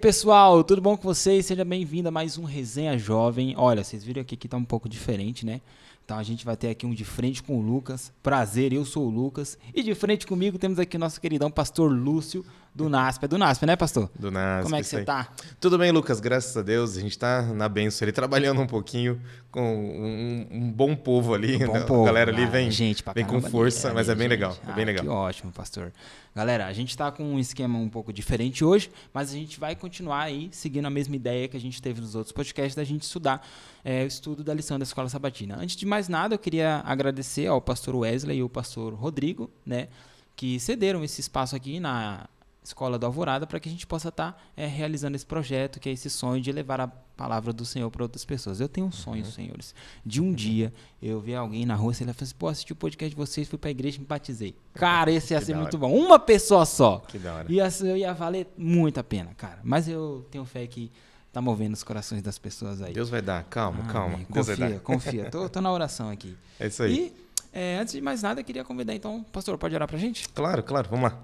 pessoal, tudo bom com vocês? Seja bem-vindo a mais um Resenha Jovem. Olha, vocês viram que aqui tá um pouco diferente, né? Então a gente vai ter aqui um de frente com o Lucas. Prazer, eu sou o Lucas. E de frente comigo temos aqui o nosso queridão pastor Lúcio do NASP. É do NASP, né, pastor? Do NASP. Como é que você tá? Tudo bem, Lucas, graças a Deus. A gente tá na bênção ali, trabalhando um pouquinho com um bom povo ali. Um bom povo. A galera ali vem com força, mas é bem legal. É bem legal. Que ótimo, pastor. Galera, a gente tá com um esquema um pouco diferente hoje, mas a gente vai continuar aí seguindo a mesma ideia que a gente teve nos outros podcasts da gente estudar o estudo da lição da Escola Sabatina. Antes de mais nada, eu queria agradecer ao pastor Wesley e ao pastor Rodrigo, né, que cederam esse espaço aqui na Escola do Alvorada para que a gente possa estar realizando esse projeto, que é esse sonho de levar a palavra do Senhor para outras pessoas. Eu tenho um sonho, senhores, de um dia eu ver alguém na rua e ele vai falar assim, pô, assisti o podcast de vocês, fui para a igreja e me batizei. Cara, esse ia ser muito bom. Uma pessoa só. Que da hora. Ia valer muito a pena, cara. Mas eu tenho fé que tá movendo os corações das pessoas aí. Deus vai dar. Calma. Deus vai dar. Confia. Tô na oração aqui. É isso aí. E antes de mais nada, eu queria convidar então, pastor, pode orar pra gente? Claro. Vamos lá.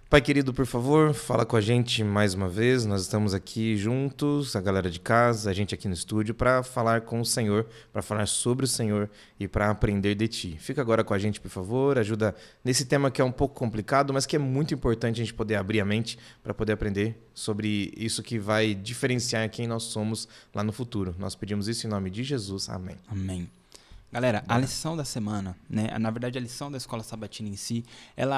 Pai querido, por favor, fala com a gente mais uma vez. Nós estamos aqui juntos, a galera de casa, a gente aqui no estúdio, para falar com o Senhor, para falar sobre o Senhor e para aprender de Ti. Fica agora com a gente, por favor, ajuda nesse tema que é um pouco complicado, mas que é muito importante a gente poder abrir a mente para poder aprender sobre isso que vai diferenciar quem nós somos lá no futuro. Nós pedimos isso em nome de Jesus. Amém. Amém. Galera, a lição da semana, né? Na verdade, a lição da Escola Sabatina em si,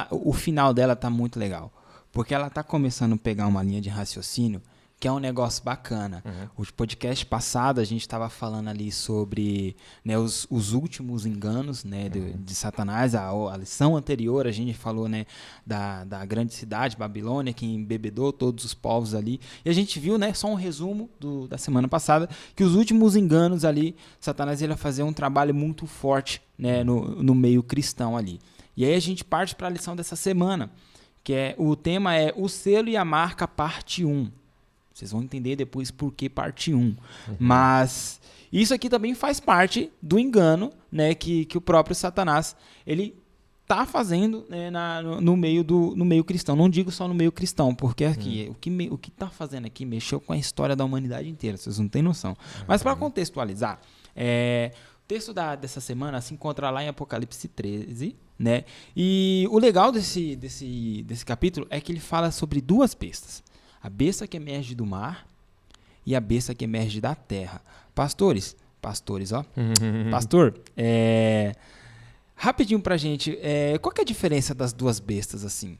o final dela tá muito legal. Porque ela tá começando a pegar uma linha de raciocínio que é um negócio bacana. O podcast passado, a gente estava falando ali sobre, né, os últimos enganos, né, de Satanás. A lição anterior, a gente falou, né, da grande cidade, Babilônia, que embebedou todos os povos ali. E a gente viu, né, só um resumo da semana passada, que os últimos enganos ali, Satanás ia fazer um trabalho muito forte, né, no meio cristão ali. E aí a gente parte para a lição dessa semana, que o tema é o selo e a marca, parte 1. Vocês vão entender depois por que parte 1. Mas isso aqui também faz parte do engano, né, que o próprio Satanás ele está fazendo, né, no meio cristão. Não digo só no meio cristão, porque aqui, o que está fazendo aqui mexeu com a história da humanidade inteira. Vocês não têm noção. Mas para contextualizar, o texto dessa semana se encontra lá em Apocalipse 13, né? E o legal desse capítulo é que ele fala sobre duas bestas. A besta que emerge do mar e a besta que emerge da terra. Pastores, ó. Pastor, rapidinho pra gente, qual que é a diferença das duas bestas, assim?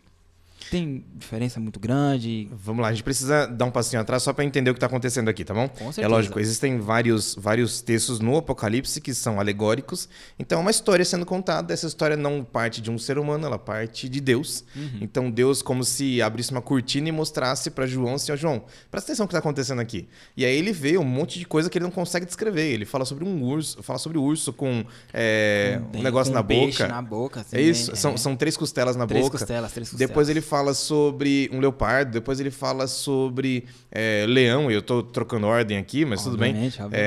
Tem diferença muito grande? Vamos lá, a gente precisa dar um passinho atrás só para entender o que está acontecendo aqui, tá bom? Com certeza. É lógico, existem vários textos no Apocalipse que são alegóricos. Então, é uma história sendo contada. Essa história não parte de um ser humano, ela parte de Deus. Então, Deus como se abrisse uma cortina e mostrasse para João assim, ó, João, presta atenção no que está acontecendo aqui. E aí ele vê um monte de coisa que ele não consegue descrever. Ele fala sobre um urso, com um negócio na boca. Na boca, assim, é isso, são 3 costelas na boca. 3 costelas. Depois ele fala sobre um leopardo, depois ele fala sobre leão, eu estou trocando ordem aqui, mas obviamente, tudo bem.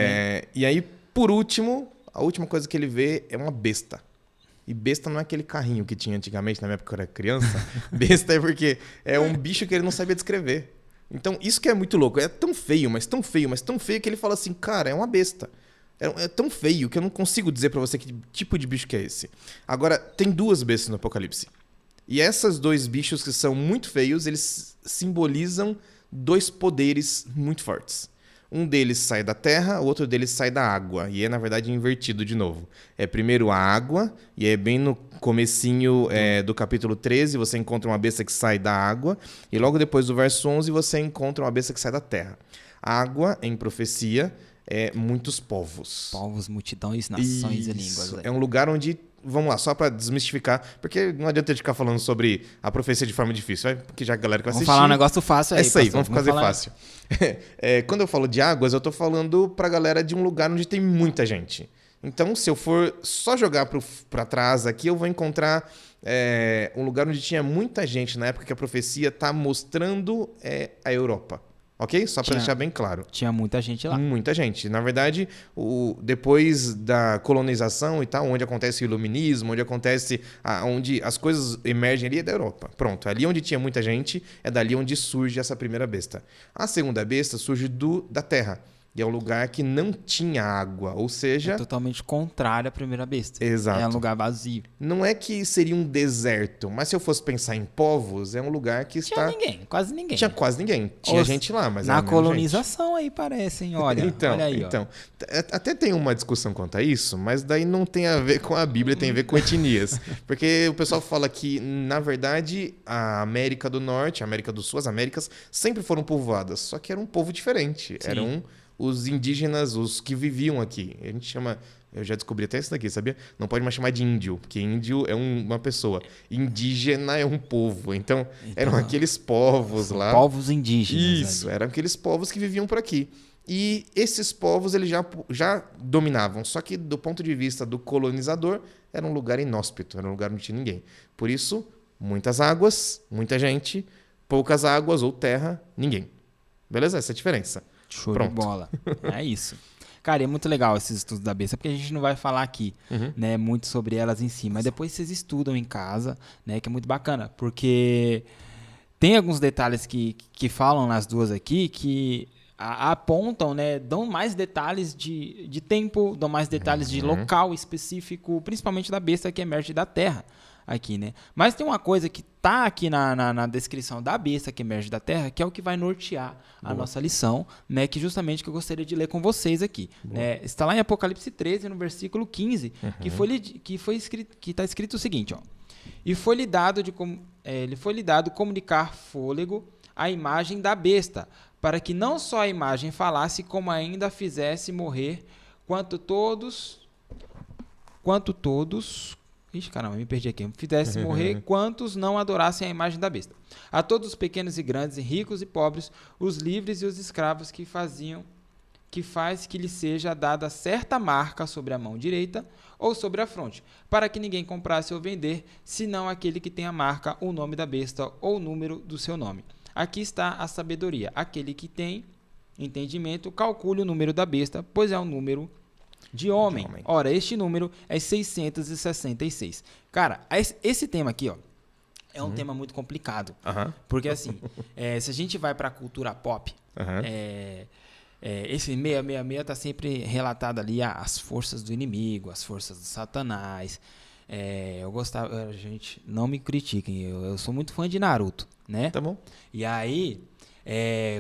E aí, por último, a última coisa que ele vê é uma besta. E besta não é aquele carrinho que tinha antigamente, na minha época que eu era criança. Besta é porque é um bicho que ele não sabia descrever. Então, isso que é muito louco. É tão feio, mas tão feio que ele fala assim, cara, é uma besta. É tão feio que eu não consigo dizer pra você que tipo de bicho que é esse. Agora, tem 2 bestas no Apocalipse. E esses 2 bichos que são muito feios, eles simbolizam 2 poderes muito fortes. Um deles sai da terra, o outro deles sai da água. E na verdade, invertido de novo. Primeiro a água, e é bem no comecinho do capítulo 13, você encontra uma besta que sai da água. E logo depois do verso 11, você encontra uma besta que sai da terra. Água, em profecia, muitos povos. Povos, multidões, nações e línguas. É um lugar onde... Vamos lá, só para desmistificar, porque não adianta a gente ficar falando sobre a profecia de forma difícil, porque já a galera que vai assistir... Vamos falar um negócio fácil aí, É isso aí, vamos fazer fácil. Quando eu falo de águas, eu tô falando pra galera de um lugar onde tem muita gente. Então, se eu for só jogar para trás aqui, eu vou encontrar um lugar onde tinha muita gente, na época que a profecia tá mostrando a Europa. Ok? Só para deixar bem claro. Tinha muita gente lá. Muita gente. Na verdade, depois da colonização e tal, onde acontece o iluminismo, onde acontece... onde as coisas emergem ali é da Europa. Pronto. Ali onde tinha muita gente, é dali onde surge essa primeira besta. A segunda besta surge da terra. E é um lugar que não tinha água, ou seja... É totalmente contrário à primeira besta. Exato. É um lugar vazio. Não é que seria um deserto, mas se eu fosse pensar em povos, é um lugar que está... Quase ninguém. Tinha quase ninguém. Tinha gente lá, mas na era menos colonização gente. aí parecem, olha. Olha aí, Então, até tem uma discussão quanto a isso, mas daí não tem a ver com a Bíblia, tem a ver com etnias. Porque o pessoal fala que, na verdade, a América do Norte, a América do Sul, as Américas, sempre foram povoadas, só que era um povo diferente. Sim. Eram os indígenas, os que viviam aqui. A gente chama... Eu já descobri até isso daqui, sabia? Não pode mais chamar de índio, porque índio é uma pessoa. Indígena é um povo. Então eram aqueles povos lá. Povos indígenas. Isso, eram aqueles povos que viviam por aqui. E esses povos eles já dominavam. Só que do ponto de vista do colonizador, era um lugar inóspito, era um lugar onde não tinha ninguém. Por isso, muitas águas, muita gente, poucas águas ou terra, ninguém. Beleza? Essa é a diferença. Show de bola. É isso. Cara, é muito legal esses estudos da besta, porque a gente não vai falar aqui, né, muito sobre elas em si, mas depois vocês estudam em casa, né, que é muito bacana, porque tem alguns detalhes que falam nas duas aqui que apontam, né, dão mais detalhes de tempo, dão mais detalhes de local específico, principalmente da besta que emerge da terra. Aqui, né? Mas tem uma coisa que tá aqui na descrição da besta que emerge da terra, que é o que vai nortear a nossa lição, né? Que justamente que eu gostaria de ler com vocês aqui, né? Está lá em Apocalipse 13, no versículo 15, que está escrito o seguinte, ó. E foi-lhe dado comunicar fôlego à imagem da besta, para que não só a imagem falasse, como ainda fizesse morrer quanto todos... Ixi, caramba, me perdi aqui. Fizesse morrer quantos não adorassem a imagem da besta. A todos os pequenos e grandes, ricos e pobres, os livres e os escravos que faz que lhe seja dada certa marca sobre a mão direita ou sobre a fronte, para que ninguém comprasse ou vender, senão aquele que tem a marca, o nome da besta ou o número do seu nome. Aqui está a sabedoria. Aquele que tem entendimento, calcule o número da besta, pois é um número de homem. Ora, este número é 666. Cara, esse tema aqui, ó, é um tema muito complicado. Porque, assim, se a gente vai para a cultura pop, esse 666 tá sempre relatado ali as forças do inimigo, as forças do Satanás. Eu gostava... Gente, não me critiquem, eu sou muito fã de Naruto, né? Tá bom. E aí...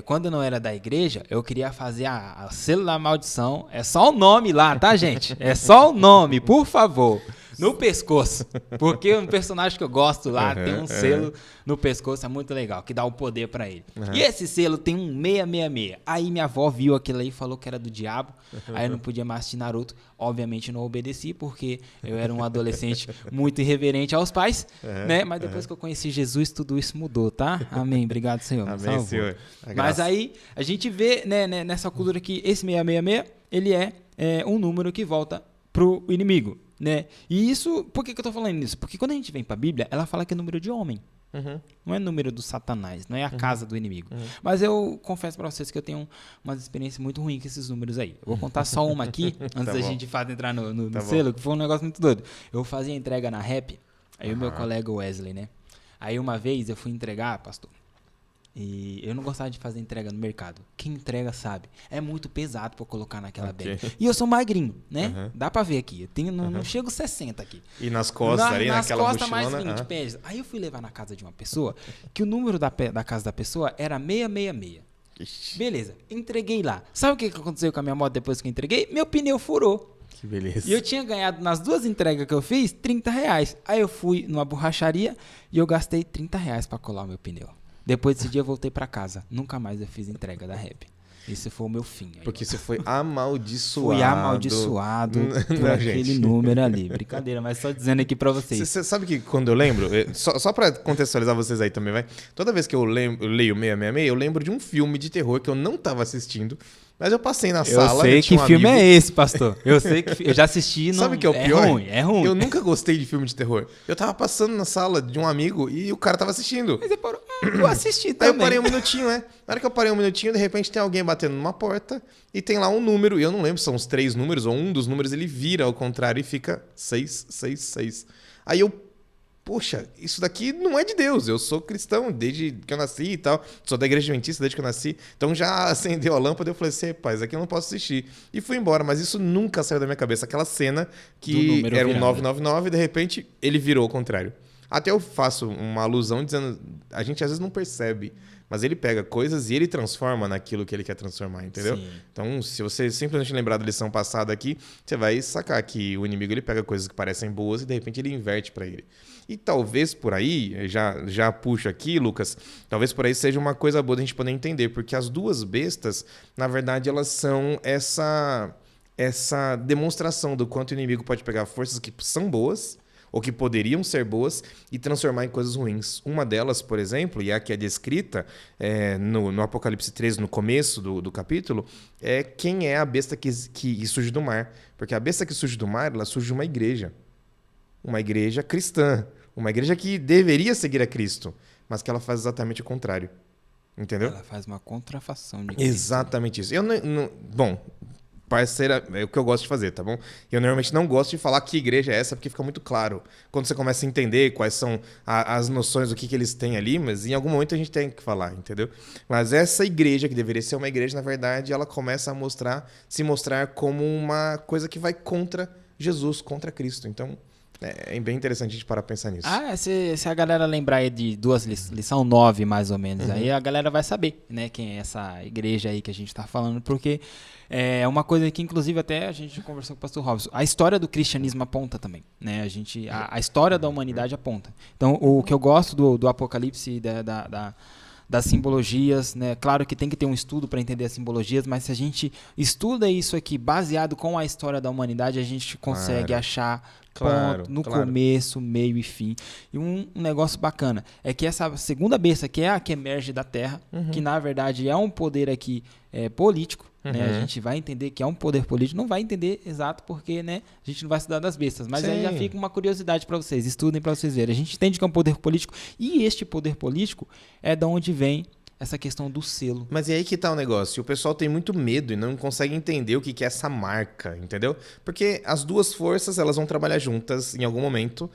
quando eu não era da igreja, eu queria fazer a selo da maldição. É só o nome lá, tá, gente? É só o nome, por favor. No pescoço. Porque um personagem que eu gosto lá tem um selo no pescoço, é muito legal, que dá o poder pra ele. E esse selo tem um 666. Aí minha avó viu aquilo aí e falou que era do diabo. Aí eu não podia mais assistir Naruto. Obviamente não obedeci, porque eu era um adolescente muito irreverente aos pais, né? Mas depois que eu conheci Jesus, tudo isso mudou, tá? Amém. Obrigado, Senhor. Amém, Senhor. Mas aí a gente vê, né, nessa cultura que esse 666, ele é um número que volta pro inimigo, né? E isso, por que eu tô falando isso? Porque quando a gente vem pra Bíblia, ela fala que é número de homem. Não é número do Satanás, não é a casa do inimigo. Mas eu confesso pra vocês que eu tenho uma experiência muito ruim com esses números aí. Eu vou contar só uma aqui, antes da gente entrar no selo, que foi um negócio muito doido. Eu fazia entrega na Rap, aí o meu colega Wesley, né? Aí uma vez eu fui entregar, pastor, e eu não gostava de fazer entrega no mercado. Quem entrega sabe. É muito pesado pra eu colocar naquela bag. E eu sou magrinho, né? Dá pra ver aqui. Eu tenho, não chego 60 aqui. E nas costas ali, naquela costas mochilona? Mais 20 pés. Aí eu fui levar na casa de uma pessoa, que o número da casa da pessoa era 666. Ixi. Beleza, entreguei lá. Sabe o que aconteceu com a minha moto depois que eu entreguei? Meu pneu furou. Que beleza. E eu tinha ganhado nas duas entregas que eu fiz, R$30. Aí eu fui numa borracharia e eu gastei R$30 pra colar o meu pneu. Depois desse dia eu voltei pra casa. Nunca mais eu fiz entrega da Rap. Esse foi o meu fim. Aí, porque você foi amaldiçoado. Fui amaldiçoado por aquele número ali. Brincadeira, mas só dizendo aqui pra vocês. Você sabe que quando eu lembro, só pra contextualizar vocês aí também, vai. Toda vez que eu leio 666, eu lembro de um filme de terror que eu não tava assistindo, Mas eu passei na Eu sala. sei que tinha um filme amigo. é esse, pastor. Eu sei que eu já assisti. Não, Sabe o que é o pior? ruim, é ruim. Eu nunca gostei de filme de terror. Eu tava passando na sala de um amigo e o cara tava assistindo. Mas você parou. Vou assistir Aí também. eu parei um minutinho, né? Na hora que eu parei um minutinho, de repente tem alguém batendo numa porta e tem lá um número, e eu não lembro se são os 3 números ou um dos números, ele vira ao contrário e fica 666. Aí eu, poxa, isso daqui não é de Deus. Eu sou cristão desde que eu nasci e tal. Sou da igreja adventista desde que eu nasci. Então já acendeu a lâmpada e eu falei assim, pai, isso aqui eu não posso assistir. E fui embora, mas isso nunca saiu da minha cabeça. Aquela cena que era um 999 e de repente ele virou ao contrário. Até eu faço uma alusão dizendo, a gente às vezes não percebe, mas ele pega coisas e ele transforma naquilo que ele quer transformar, entendeu? Sim. Então, se você simplesmente lembrar da lição passada aqui, você vai sacar que o inimigo ele pega coisas que parecem boas e de repente ele inverte para ele. E talvez por aí, já puxo aqui, Lucas, talvez por aí seja uma coisa boa da gente poder entender, porque as duas bestas, na verdade, elas são essa demonstração do quanto o inimigo pode pegar forças que são boas ou que poderiam ser boas e transformar em coisas ruins. Uma delas, por exemplo, e a que é descrita no Apocalipse 13, no começo do capítulo, é quem é a besta que surge do mar. Porque a besta que surge do mar, ela surge de uma igreja cristã, uma igreja que deveria seguir a Cristo, mas que ela faz exatamente o contrário. Entendeu? Ela faz uma contrafação de Cristo. Exatamente isso. Bom, parceira, é o que eu gosto de fazer, tá bom? Eu normalmente não gosto de falar que igreja é essa, porque fica muito claro. Quando você começa a entender quais são as noções do que eles têm ali, mas em algum momento a gente tem que falar, entendeu? Mas essa igreja, que deveria ser uma igreja, na verdade, ela começa a se mostrar como uma coisa que vai contra Jesus, contra Cristo. Então, é bem interessante a gente parar pra pensar nisso. Se a galera lembrar aí de duas lição 9, mais ou menos, aí a galera vai saber, né, quem é essa igreja aí que a gente tá falando, porque é uma coisa que, inclusive, até a gente conversou com o pastor Robson. A história do cristianismo aponta também, né? A história da humanidade aponta. Então, o que eu gosto do Apocalipse, das simbologias, né? Claro que tem que ter um estudo para entender as simbologias, mas se a gente estuda isso aqui baseado com a história da humanidade, a gente consegue achar ponto no começo, meio e fim. E um negócio bacana é que essa segunda besta, que é a que emerge da Terra, que na verdade é um poder aqui político, né? A gente vai entender que é um poder político, não vai entender exato porque, né, a gente não vai estudar das bestas, mas aí já fica uma curiosidade para vocês, estudem para vocês verem. A gente entende que é um poder político e este poder político é da onde vem essa questão do selo. Mas e aí que tá o negócio? O pessoal tem muito medo e não consegue entender o que é essa marca, entendeu? Porque as duas forças, elas vão trabalhar juntas em algum momento.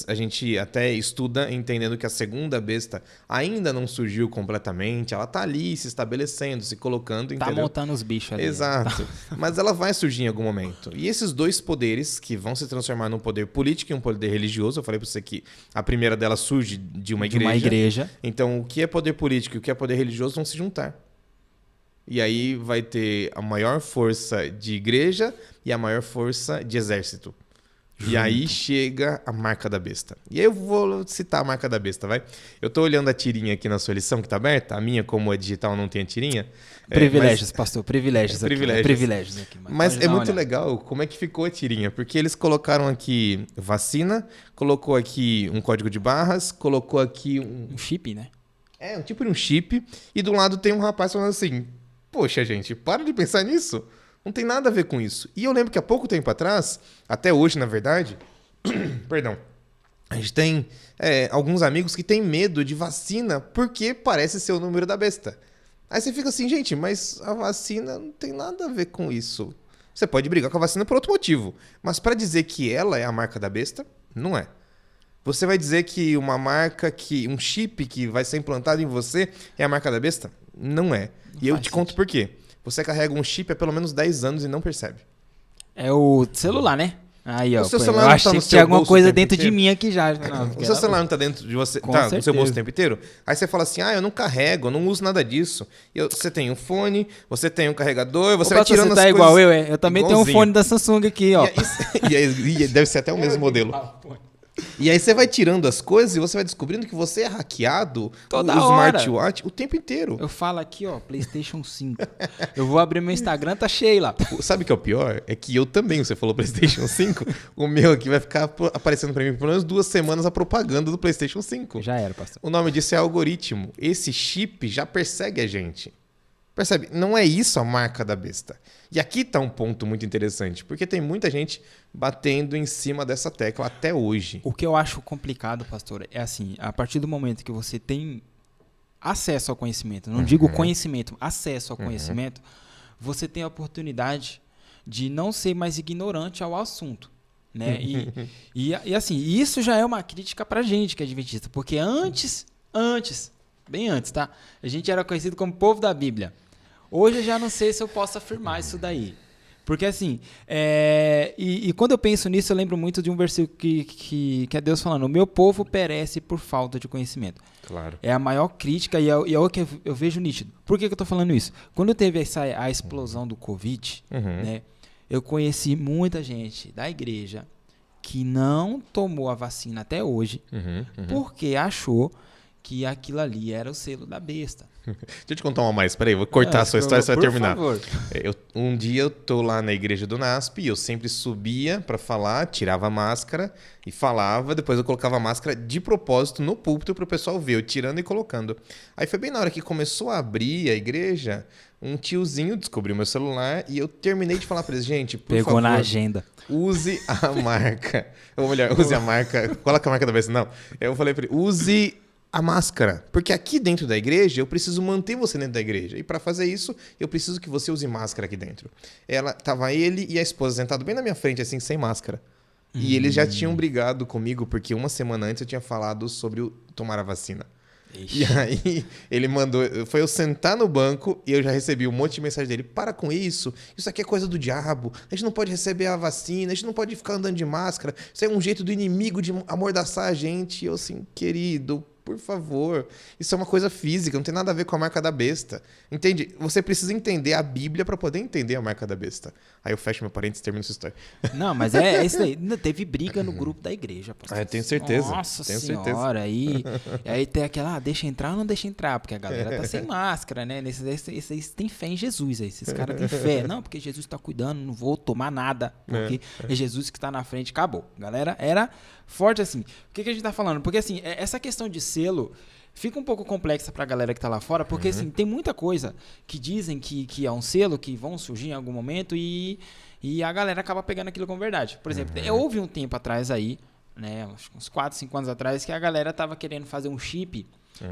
A gente até estuda entendendo que a segunda besta ainda não surgiu completamente. Ela tá ali se estabelecendo, se colocando, entendeu? Tá montando os bichos ali. Exato. Né? Mas ela vai surgir em algum momento. E esses dois poderes, que vão se transformar num poder político e um poder religioso, eu falei pra você que a primeira delas surge de uma igreja. Então, o que é poder político e o que é poder religioso vão se juntar. E aí vai ter a maior força de igreja e a maior força de exército. E aí chega a marca da besta. E aí eu vou citar a marca da besta, vai? Eu tô olhando a tirinha aqui na sua lição que tá aberta. A minha, como é digital, não tem a tirinha. Privilégios, pastor. Privilégios aqui. Privilégios aqui. Mas é muito legal como é que ficou a tirinha. Porque eles colocaram aqui vacina, colocou aqui um código de barras, colocou aqui um chip, né? Um tipo de um chip. E do lado tem um rapaz falando assim, poxa, gente, para de pensar nisso. Não tem nada a ver com isso. E eu lembro que há pouco tempo atrás, até hoje, na verdade, perdão, a gente tem alguns amigos que têm medo de vacina porque parece ser o número da besta. Aí você fica assim, gente, mas a vacina não tem nada a ver com isso. Você pode brigar com a vacina por outro motivo, mas para dizer que ela é a marca da besta, não é. Você vai dizer que um chip que vai ser implantado em você é a marca da besta? Não é. E eu te conto por quê. Você carrega um chip há pelo menos 10 anos e não percebe. É o celular, né? Aí, ó. O seu celular eu não achei tá no que tinha seu alguma bolso coisa o tempo dentro de inteiro? mim aqui já. Não, o seu celular não tá dentro de você, tá no seu bolso o tempo inteiro? Aí você fala assim, eu não carrego, eu não uso nada disso. Você tem um fone, você tem um carregador, você vai tirando as coisas... igual eu também tenho um fone da Samsung aqui, ó. E deve ser até o mesmo modelo. E aí você vai tirando as coisas e você vai descobrindo que você é hackeado toda o hora. smartwatch o tempo inteiro. Eu falo aqui, ó, PlayStation 5. Eu vou abrir meu Instagram, tá cheio lá. Sabe o que é o pior? É que eu também, você falou PlayStation 5, o meu aqui vai ficar aparecendo pra mim por pelo menos 2 semanas a propaganda do PlayStation 5. Já era, pastor. O nome disso é algoritmo. Esse chip já persegue a gente. Percebe? Não é isso a marca da besta. E aqui está um ponto muito interessante, porque tem muita gente batendo em cima dessa tecla até hoje. O que eu acho complicado, pastor, é assim, a partir do momento que você tem acesso ao conhecimento, não digo conhecimento, acesso ao conhecimento, você tem a oportunidade de não ser mais ignorante ao assunto. Né? E assim, isso já é uma crítica pra gente que é adventista, porque bem antes, tá? A gente era conhecido como povo da Bíblia. Hoje eu já não sei se eu posso afirmar isso daí. Porque assim, e quando eu penso nisso, eu lembro muito de um versículo que é Deus falando: o meu povo perece por falta de conhecimento. Claro. É a maior crítica e é o que eu vejo nítido. Por que eu tô falando isso? Quando teve a explosão do Covid, né, eu conheci muita gente da igreja que não tomou a vacina até hoje porque achou que aquilo ali era o selo da besta. Deixa eu te contar uma mais. Peraí, vou cortar a sua história e você vai terminar. Por favor. Um dia eu tô lá na igreja do NASP e eu sempre subia para falar, tirava a máscara e falava, depois eu colocava a máscara de propósito no púlpito pro pessoal ver, eu tirando e colocando. Aí foi bem na hora que começou a abrir a igreja, um tiozinho descobriu meu celular e eu terminei de falar para eles: gente, por Pegou favor, na agenda. use a marca. Ou melhor, use a marca. Coloca a marca da vez. Não. Eu falei para ele: use a máscara. Porque aqui dentro da igreja, eu preciso manter você dentro da igreja. E para fazer isso, eu preciso que você use máscara aqui dentro. Tava ele e a esposa sentados bem na minha frente, assim, sem máscara. E eles já tinham brigado comigo, porque uma semana antes eu tinha falado sobre tomar a vacina. Ixi. E aí ele mandou, foi eu sentar no banco e eu já recebi um monte de mensagem dele: para com isso aqui é coisa do diabo, a gente não pode receber a vacina, a gente não pode ficar andando de máscara, isso é um jeito do inimigo de amordaçar a gente. E eu assim: querido, por favor, isso é uma coisa física, não tem nada a ver com a marca da besta. Entende? Você precisa entender a Bíblia para poder entender a marca da besta. Aí eu fecho meu parênteses e termino essa história. Não, mas é isso aí. Teve briga no grupo da igreja. Eu tenho certeza. Nossa tenho senhora. certeza. Aí tem aquela, deixa entrar ou não deixa entrar, porque a galera tá sem máscara, né? Esses têm fé em Jesus aí. Esses caras têm fé. Não, porque Jesus tá cuidando, não vou tomar nada, porque é Jesus que tá na frente, acabou. Galera, era forte assim. O que a gente tá falando? Porque assim, essa questão de selo fica um pouco complexa pra galera que tá lá fora, porque assim, tem muita coisa que dizem que é um selo, que vão surgir em algum momento e a galera acaba pegando aquilo como verdade. Por exemplo, houve um tempo atrás aí, né, uns 4, 5 anos atrás, que a galera tava querendo fazer um chip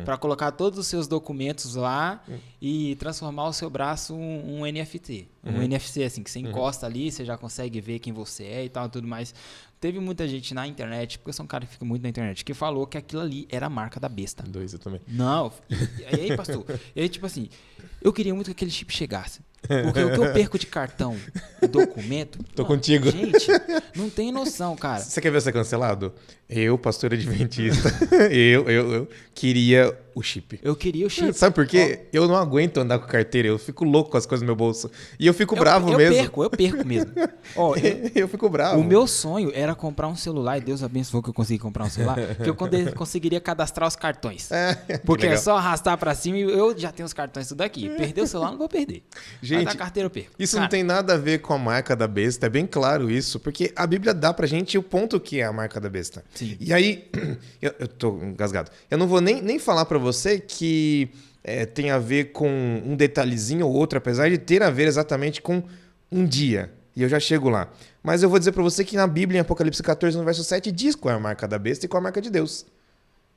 para colocar todos os seus documentos lá e transformar o seu braço um NFT. Um NFC, assim, que você encosta ali, você já consegue ver quem você é e tal, tudo mais. Teve muita gente na internet, porque eu sou um cara que fica muito na internet, que falou que aquilo ali era a marca da besta. Dois, eu também. Não, e aí, pastor, e aí, tipo assim, eu queria muito que aquele chip chegasse. Porque o que eu perco de cartão e documento... Tô contigo. Gente, não tem noção, cara. Você quer ver ser cancelado? Eu, pastor adventista, eu queria o chip. Eu queria o chip. Sabe por quê? Eu não aguento andar com carteira, eu fico louco com as coisas no meu bolso. E eu fico bravo mesmo. Eu perco mesmo. Ó, eu fico bravo. O meu sonho era comprar um celular, e Deus abençoou que eu consegui comprar um celular, que eu conseguiria cadastrar os cartões. Porque é só arrastar pra cima e eu já tenho os cartões tudo aqui. Perder o celular, não vou perder. Gente, mas a carteira eu perco. Isso não tem nada a ver com a marca da besta, é bem claro isso, porque a Bíblia dá pra gente o ponto que é a marca da besta. Sim. E aí, eu tô engasgado. Eu não vou nem falar pra você que tem a ver com um detalhezinho ou outro, apesar de ter a ver exatamente com um dia. E eu já chego lá. Mas eu vou dizer pra você que na Bíblia, em Apocalipse 14, no verso 7, diz qual é a marca da besta e qual é a marca de Deus.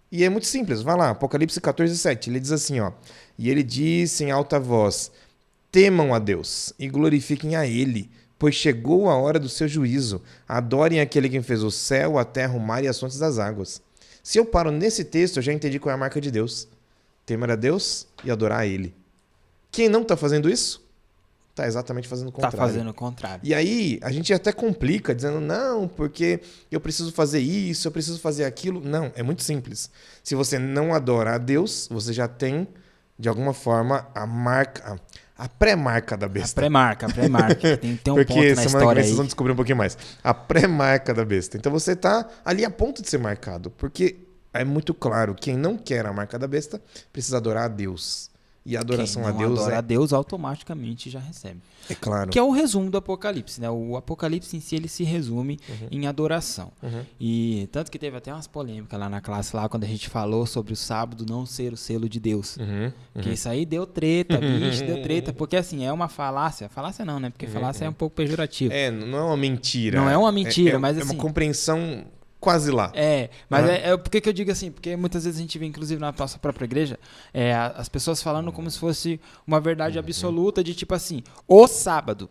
E é muito simples. Vai lá, Apocalipse 14, 7. Ele diz assim, ó: e ele disse em alta voz: temam a Deus e glorifiquem a Ele, pois chegou a hora do seu juízo. Adorem aquele que fez o céu, a terra, o mar e as fontes das águas. Se eu paro nesse texto, eu já entendi qual é a marca de Deus. Temer a Deus e adorar a Ele. Quem não está fazendo isso, está exatamente fazendo o contrário. Está fazendo o contrário. E aí, a gente até complica, dizendo: não, porque eu preciso fazer isso, eu preciso fazer aquilo. Não, é muito simples. Se você não adora a Deus, você já tem, de alguma forma, a pré-marca da besta. A pré-marca. Tem um porque ponto na semana história que vem aí. vocês vão descobrir um pouquinho mais. A pré-marca da besta. Então você está ali a ponto de ser marcado. Porque é muito claro, quem não quer a marca da besta precisa adorar a Deus. E a adoração Quem a não Deus adora a Deus automaticamente já recebe. é claro. Que é o resumo do Apocalipse, né? O Apocalipse em si, ele se resume em adoração. E tanto que teve até umas polêmicas lá na classe, lá quando a gente falou sobre o sábado não ser o selo de Deus. Porque isso aí deu treta, bicho, deu treta. Porque assim, é uma falácia. Falácia não, né? Porque falácia é um pouco pejorativo. Não é uma mentira. Não é uma mentira, mas é assim... uma compreensão quase lá. Mas por que eu digo assim? Porque muitas vezes a gente vê, inclusive na nossa própria igreja, as pessoas falando como se fosse uma verdade absoluta de tipo assim, o sábado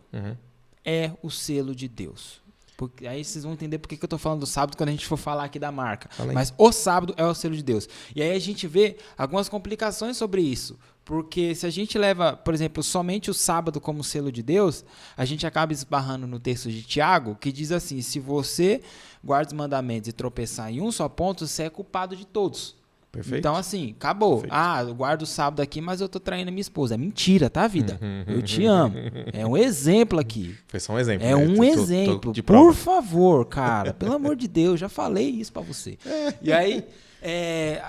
é o selo de Deus. Porque aí vocês vão entender por que eu tô falando do sábado quando a gente for falar aqui da marca. Mas o sábado é o selo de Deus. E aí a gente vê algumas complicações sobre isso. Porque se a gente leva, por exemplo, somente o sábado como selo de Deus, a gente acaba esbarrando no texto de Tiago, que diz assim, se você guarda os mandamentos e tropeçar em um só ponto, você é culpado de todos. Perfeito. Então, assim, acabou. Perfeito. Eu guardo o sábado aqui, mas eu tô traindo a minha esposa. É mentira, tá, vida? Eu te amo. É um exemplo aqui. Foi só um exemplo. É um exemplo. Tô de prova. Por favor, cara. Pelo amor de Deus, já falei isso pra você. E aí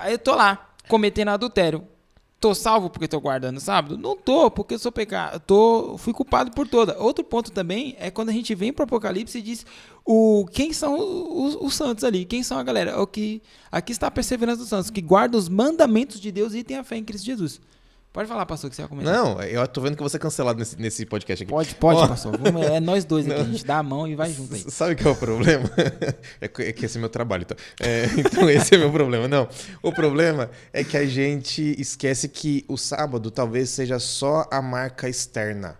eu tô lá, cometendo adultério. Tô salvo porque tô guardando sábado? Não tô, porque eu sou pecado. Fui culpado por toda. Outro ponto também é quando a gente vem pro Apocalipse e diz quem são os santos ali, quem são a galera. Aqui está a perseverança dos santos, que guarda os mandamentos de Deus e tem a fé em Cristo Jesus. Pode falar, pastor, que você vai comentar. Não, eu tô vendo que você é cancelado nesse podcast aqui. Pode, pastor. É nós dois aqui, a gente dá a mão e vai junto aí. Sabe o que é o problema? É que esse é meu trabalho. Então esse é meu problema. Não, o problema é que a gente esquece que o sábado talvez seja só a marca externa.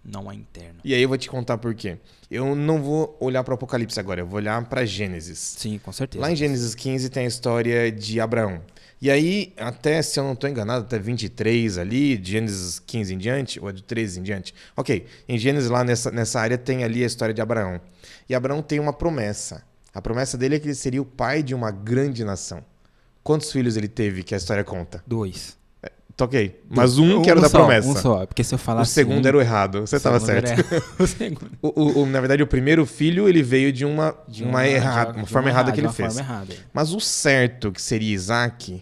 Não a interna. E aí eu vou te contar por quê. Eu não vou olhar para o Apocalipse agora, eu vou olhar para Gênesis. Sim, com certeza. Lá em Gênesis 15 tem a história de Abraão. E aí, até, se eu não estou enganado, até 23 ali, de Gênesis 15 em diante, ou é do 13 em diante. Ok, em Gênesis lá nessa área tem ali a história de Abraão. E Abraão tem uma promessa. A promessa dele é que ele seria o pai de uma grande nação. Quantos filhos ele teve que a história conta? 2. Ok, mas um que era da promessa. Um só, porque se eu falar o segundo era o errado, você estava certo. O segundo. Na verdade, o primeiro filho, ele veio de uma forma errada que ele fez. Mas o certo, que seria Isaac,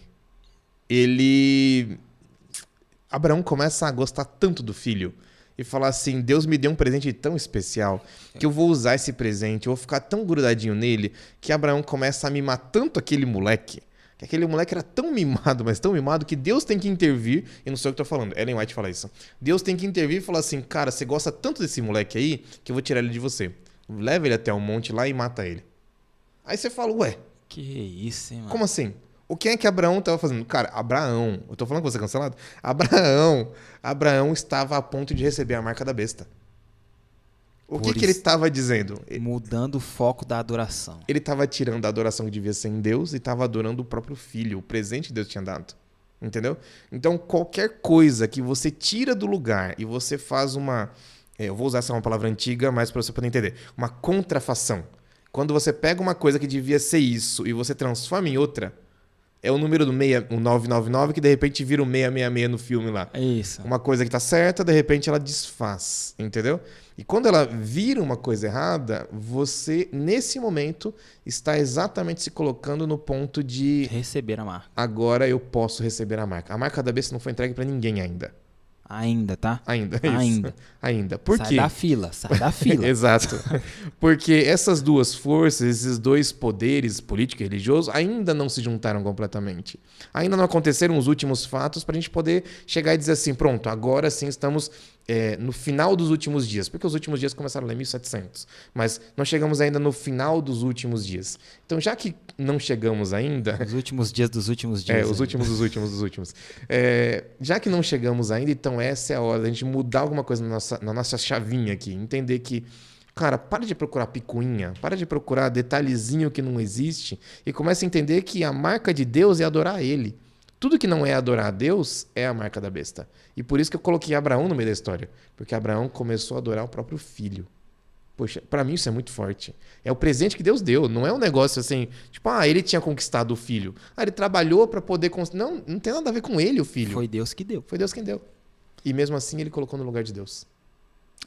Abraão começa a gostar tanto do filho e falar assim, Deus me deu um presente tão especial que eu vou usar esse presente, eu vou ficar tão grudadinho nele, que Abraão começa a mimar tanto aquele moleque, que aquele moleque era tão mimado, mas tão mimado, que Deus tem que intervir, e não sou eu que tô falando, Ellen White fala isso. Deus tem que intervir e falar assim, cara, você gosta tanto desse moleque aí, que eu vou tirar ele de você. Leva ele até o monte lá e mata ele. Aí você fala, ué. Que isso, hein, mano? Como assim? O que é que Abraão estava fazendo? Cara, Abraão, eu tô falando que você é cancelado? Abraão estava a ponto de receber a marca da besta. O que ele estava dizendo? Mudando o foco da adoração. Ele estava tirando a adoração que devia ser em Deus e estava adorando o próprio filho, o presente que Deus tinha dado. Entendeu? Então, qualquer coisa que você tira do lugar e você faz uma... eu vou usar essa uma palavra antiga, mas para você poder entender. Uma contrafação. Quando você pega uma coisa que devia ser isso e você transforma em outra... É o número do 999 que de repente vira o 666 no filme lá. É isso. Uma coisa que tá certa, de repente ela desfaz, entendeu? E quando ela vira uma coisa errada, você, nesse momento, está exatamente se colocando no ponto de... receber a marca. Agora eu posso receber a marca. A marca da besta não foi entregue para ninguém ainda. Ainda, tá? Ainda, isso. Ainda. Por quê? Sai da fila. Exato. Porque essas duas forças, esses dois poderes, político e religioso, ainda não se juntaram completamente. Ainda não aconteceram os últimos fatos para a gente poder chegar e dizer assim, pronto, agora sim estamos no final dos últimos dias. Porque os últimos dias começaram lá em 1700. Mas nós chegamos ainda no final dos últimos dias. Então, já que não chegamos ainda... Os últimos dias dos últimos dias. Os últimos dos últimos dos últimos. Já que não chegamos ainda, então essa é a hora da gente mudar alguma coisa na nossa chavinha aqui. Entender que, cara, para de procurar picuinha, para de procurar detalhezinho que não existe e comece a entender que a marca de Deus é adorar a Ele. Tudo que não é adorar a Deus é a marca da besta. E por isso que eu coloquei Abraão no meio da história. Porque Abraão começou a adorar o próprio filho. Poxa, pra mim isso é muito forte. É o presente que Deus deu. Não é um negócio assim, tipo, ele tinha conquistado o filho. Ele trabalhou pra poder... Não tem nada a ver com ele, o filho. Foi Deus que deu. Foi Deus quem deu. E mesmo assim ele colocou no lugar de Deus.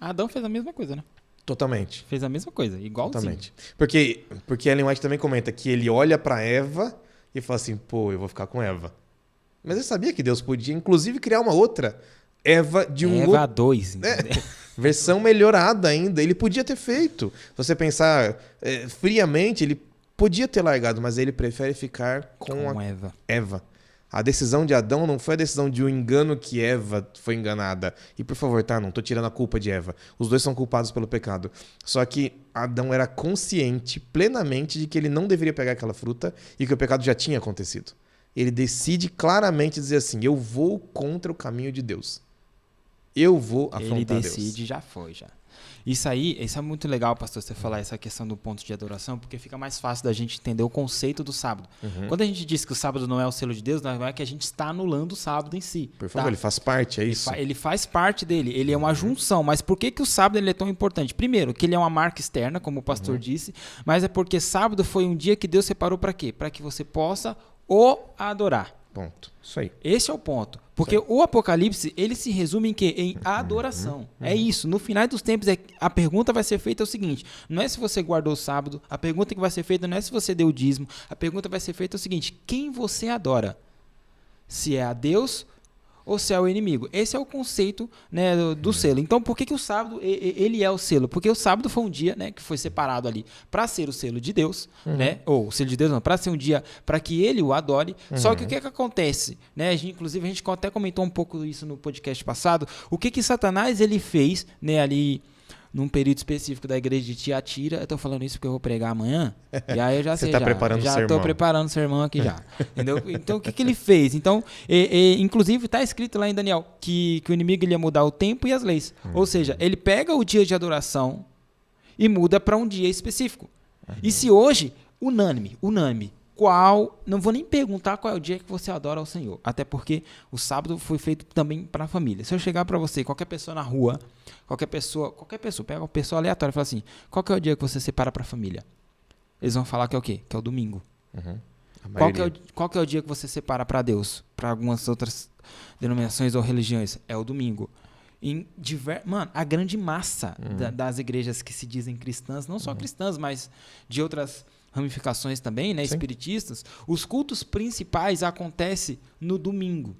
Adão fez a mesma coisa, né? Totalmente. Fez a mesma coisa, igualzinho. Totalmente. Porque Ellen White também comenta que ele olha pra Eva e fala assim, pô, eu vou ficar com Eva. Mas ele sabia que Deus podia, inclusive, criar uma outra Eva de um Eva 2. versão melhorada ainda. Ele podia ter feito. Se você pensar friamente, ele podia ter largado, mas ele prefere ficar com a Eva. A decisão de Adão não foi a decisão de um engano que Eva foi enganada. E por favor, tá? Não tô tirando a culpa de Eva. Os dois são culpados pelo pecado. Só que Adão era consciente plenamente de que ele não deveria pegar aquela fruta e que o pecado já tinha acontecido. Ele decide claramente dizer assim: eu vou contra o caminho de Deus. Eu vou afrontar Deus. Ele decide, já foi, já. Isso é muito legal, pastor, você falar essa questão do ponto de adoração, porque fica mais fácil da gente entender o conceito do sábado. Quando a gente diz que o sábado não é o selo de Deus, não é que a gente está anulando o sábado em si. Por favor, ele faz parte, é isso? Ele faz parte dele, ele é uma junção. Mas por que o sábado ele é tão importante? Primeiro, que ele é uma marca externa, como o pastor disse, mas é porque sábado foi um dia que Deus separou para quê? Para que você possa o adorar. Ponto. Isso aí. Esse é o ponto. Porque o Apocalipse, ele se resume em quê? Em adoração. É isso. No final dos tempos, a pergunta vai ser feita o seguinte: não é se você guardou o sábado, a pergunta que vai ser feita não é se você deu o dízimo, a pergunta vai ser feita o seguinte: quem você adora? Se é a Deus ou se é o inimigo? Esse é o conceito, né, do selo. Então, por que o sábado ele é o selo? Porque o sábado foi um dia, né, que foi separado ali para ser o selo de Deus, né? Ou o selo de Deus não, para ser um dia para que ele o adore. Só que o que acontece? Né? Inclusive, a gente até comentou um pouco isso no podcast passado. O que Satanás ele fez, né, ali num período específico da igreja de Tiatira. Eu tô falando isso porque eu vou pregar amanhã. E aí eu já sei. Você tá preparando o sermão. Já tô preparando o sermão aqui já. Entendeu? Então, o que ele fez? Então, inclusive, tá escrito lá em Daniel que o inimigo ele ia mudar o tempo e as leis. Ou seja, ele pega o dia de adoração e muda para um dia específico. E se hoje, unânime, não vou nem perguntar qual é o dia que você adora ao Senhor, até porque o sábado foi feito também para a família. Se eu chegar para você, qualquer pessoa na rua, qualquer pessoa, pega uma pessoa aleatória e fala assim: qual que é o dia que você separa para a família? Eles vão falar que é o quê? Que é o domingo. Qual que é o dia que você separa para Deus? Para algumas outras denominações ou religiões? É o domingo. Mano, a grande massa das igrejas que se dizem cristãs, não só cristãs, mas de outras ramificações também, né, espiritistas, os cultos principais acontecem no domingo.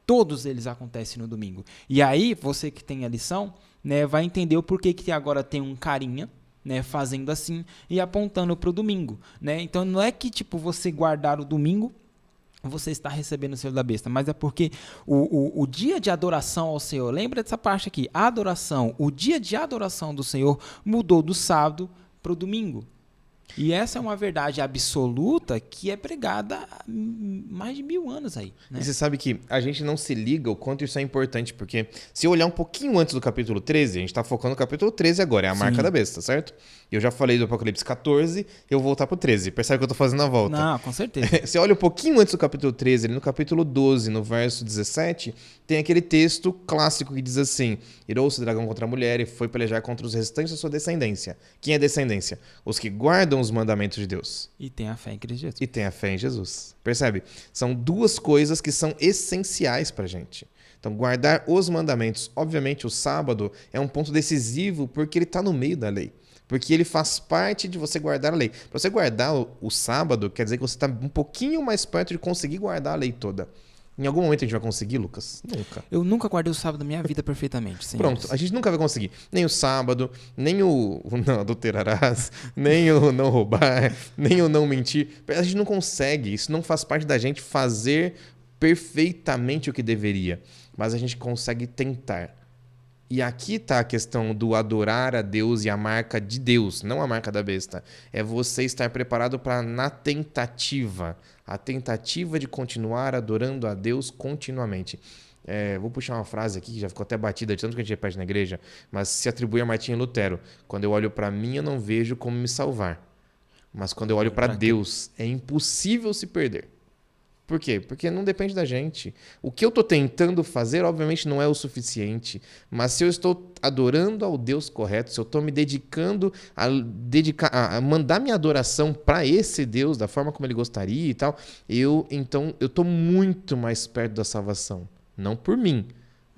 Todos eles acontecem no domingo. E aí, você que tem a lição, né, vai entender o porquê que agora tem um carinha, né, fazendo assim e apontando para o domingo, né? Então, não é que tipo você guardar o domingo você está recebendo o selo da besta, mas é porque o dia de adoração ao Senhor, lembra dessa parte aqui, a adoração, o dia de adoração do Senhor mudou do sábado para o domingo. E essa é uma verdade absoluta que é pregada há mais de 1000 anos aí. Né? E você sabe que a gente não se liga o quanto isso é importante, porque se eu olhar um pouquinho antes do capítulo 13, a gente está focando no capítulo 13 agora, é a marca da besta, certo? Eu já falei do Apocalipse 14, eu vou voltar pro 13. Percebe que eu tô fazendo a volta? Não, com certeza. Você olha um pouquinho antes do capítulo 13, no capítulo 12, no verso 17, tem aquele texto clássico que diz assim: irou-se o dragão contra a mulher e foi pelejar contra os restantes da sua descendência. Quem é descendência? Os que guardam os mandamentos de Deus. E tem a fé em Cristo Jesus. E tem a fé em Jesus. Percebe? São duas coisas que são essenciais pra gente. Então, guardar os mandamentos. Obviamente, o sábado é um ponto decisivo porque ele está no meio da lei. Porque ele faz parte de você guardar a lei. Para você guardar o sábado, quer dizer que você está um pouquinho mais perto de conseguir guardar a lei toda. Em algum momento a gente vai conseguir, Lucas? Nunca. Eu nunca guardei o sábado da minha vida perfeitamente. Pronto, a gente nunca vai conseguir. Nem o sábado, nem o não adulterarás, nem o não roubar, nem o não mentir. A gente não consegue. Isso não faz parte da gente fazer perfeitamente o que deveria. Mas a gente consegue tentar. E aqui está a questão do adorar a Deus e a marca de Deus, não a marca da besta. É você estar preparado para, na tentativa, a tentativa de continuar adorando a Deus continuamente. Vou puxar uma frase aqui que já ficou até batida de tanto que a gente repete na igreja, mas se atribui a Martinho Lutero. Quando eu olho para mim, eu não vejo como me salvar. Mas quando eu olho para Deus, é impossível se perder. Por quê? Porque não depende da gente. O que eu estou tentando fazer, obviamente, não é o suficiente. Mas se eu estou adorando ao Deus correto, se eu estou me dedicando a mandar minha adoração para esse Deus, da forma como ele gostaria e tal, eu estou muito mais perto da salvação. Não por mim,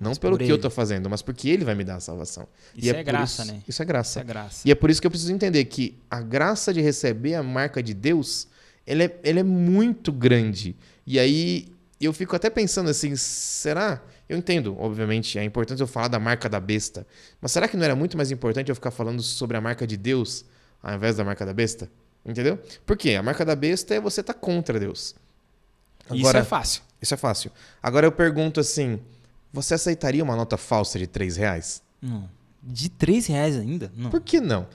não pelo que eu estou fazendo, mas porque ele vai me dar a salvação. Isso é graça, né? Isso é graça. E é por isso que eu preciso entender que a graça de receber a marca de Deus, ela é muito grande. E aí eu fico até pensando assim, será? Eu entendo, obviamente, é importante eu falar da marca da besta, mas será que não era muito mais importante eu ficar falando sobre a marca de Deus ao invés da marca da besta? Entendeu? Por quê? A marca da besta é você estar contra Deus. Isso é fácil. Isso é fácil. Agora eu pergunto assim, você aceitaria uma nota falsa de R$3? Não. De R$3 ainda? Não. Por que não?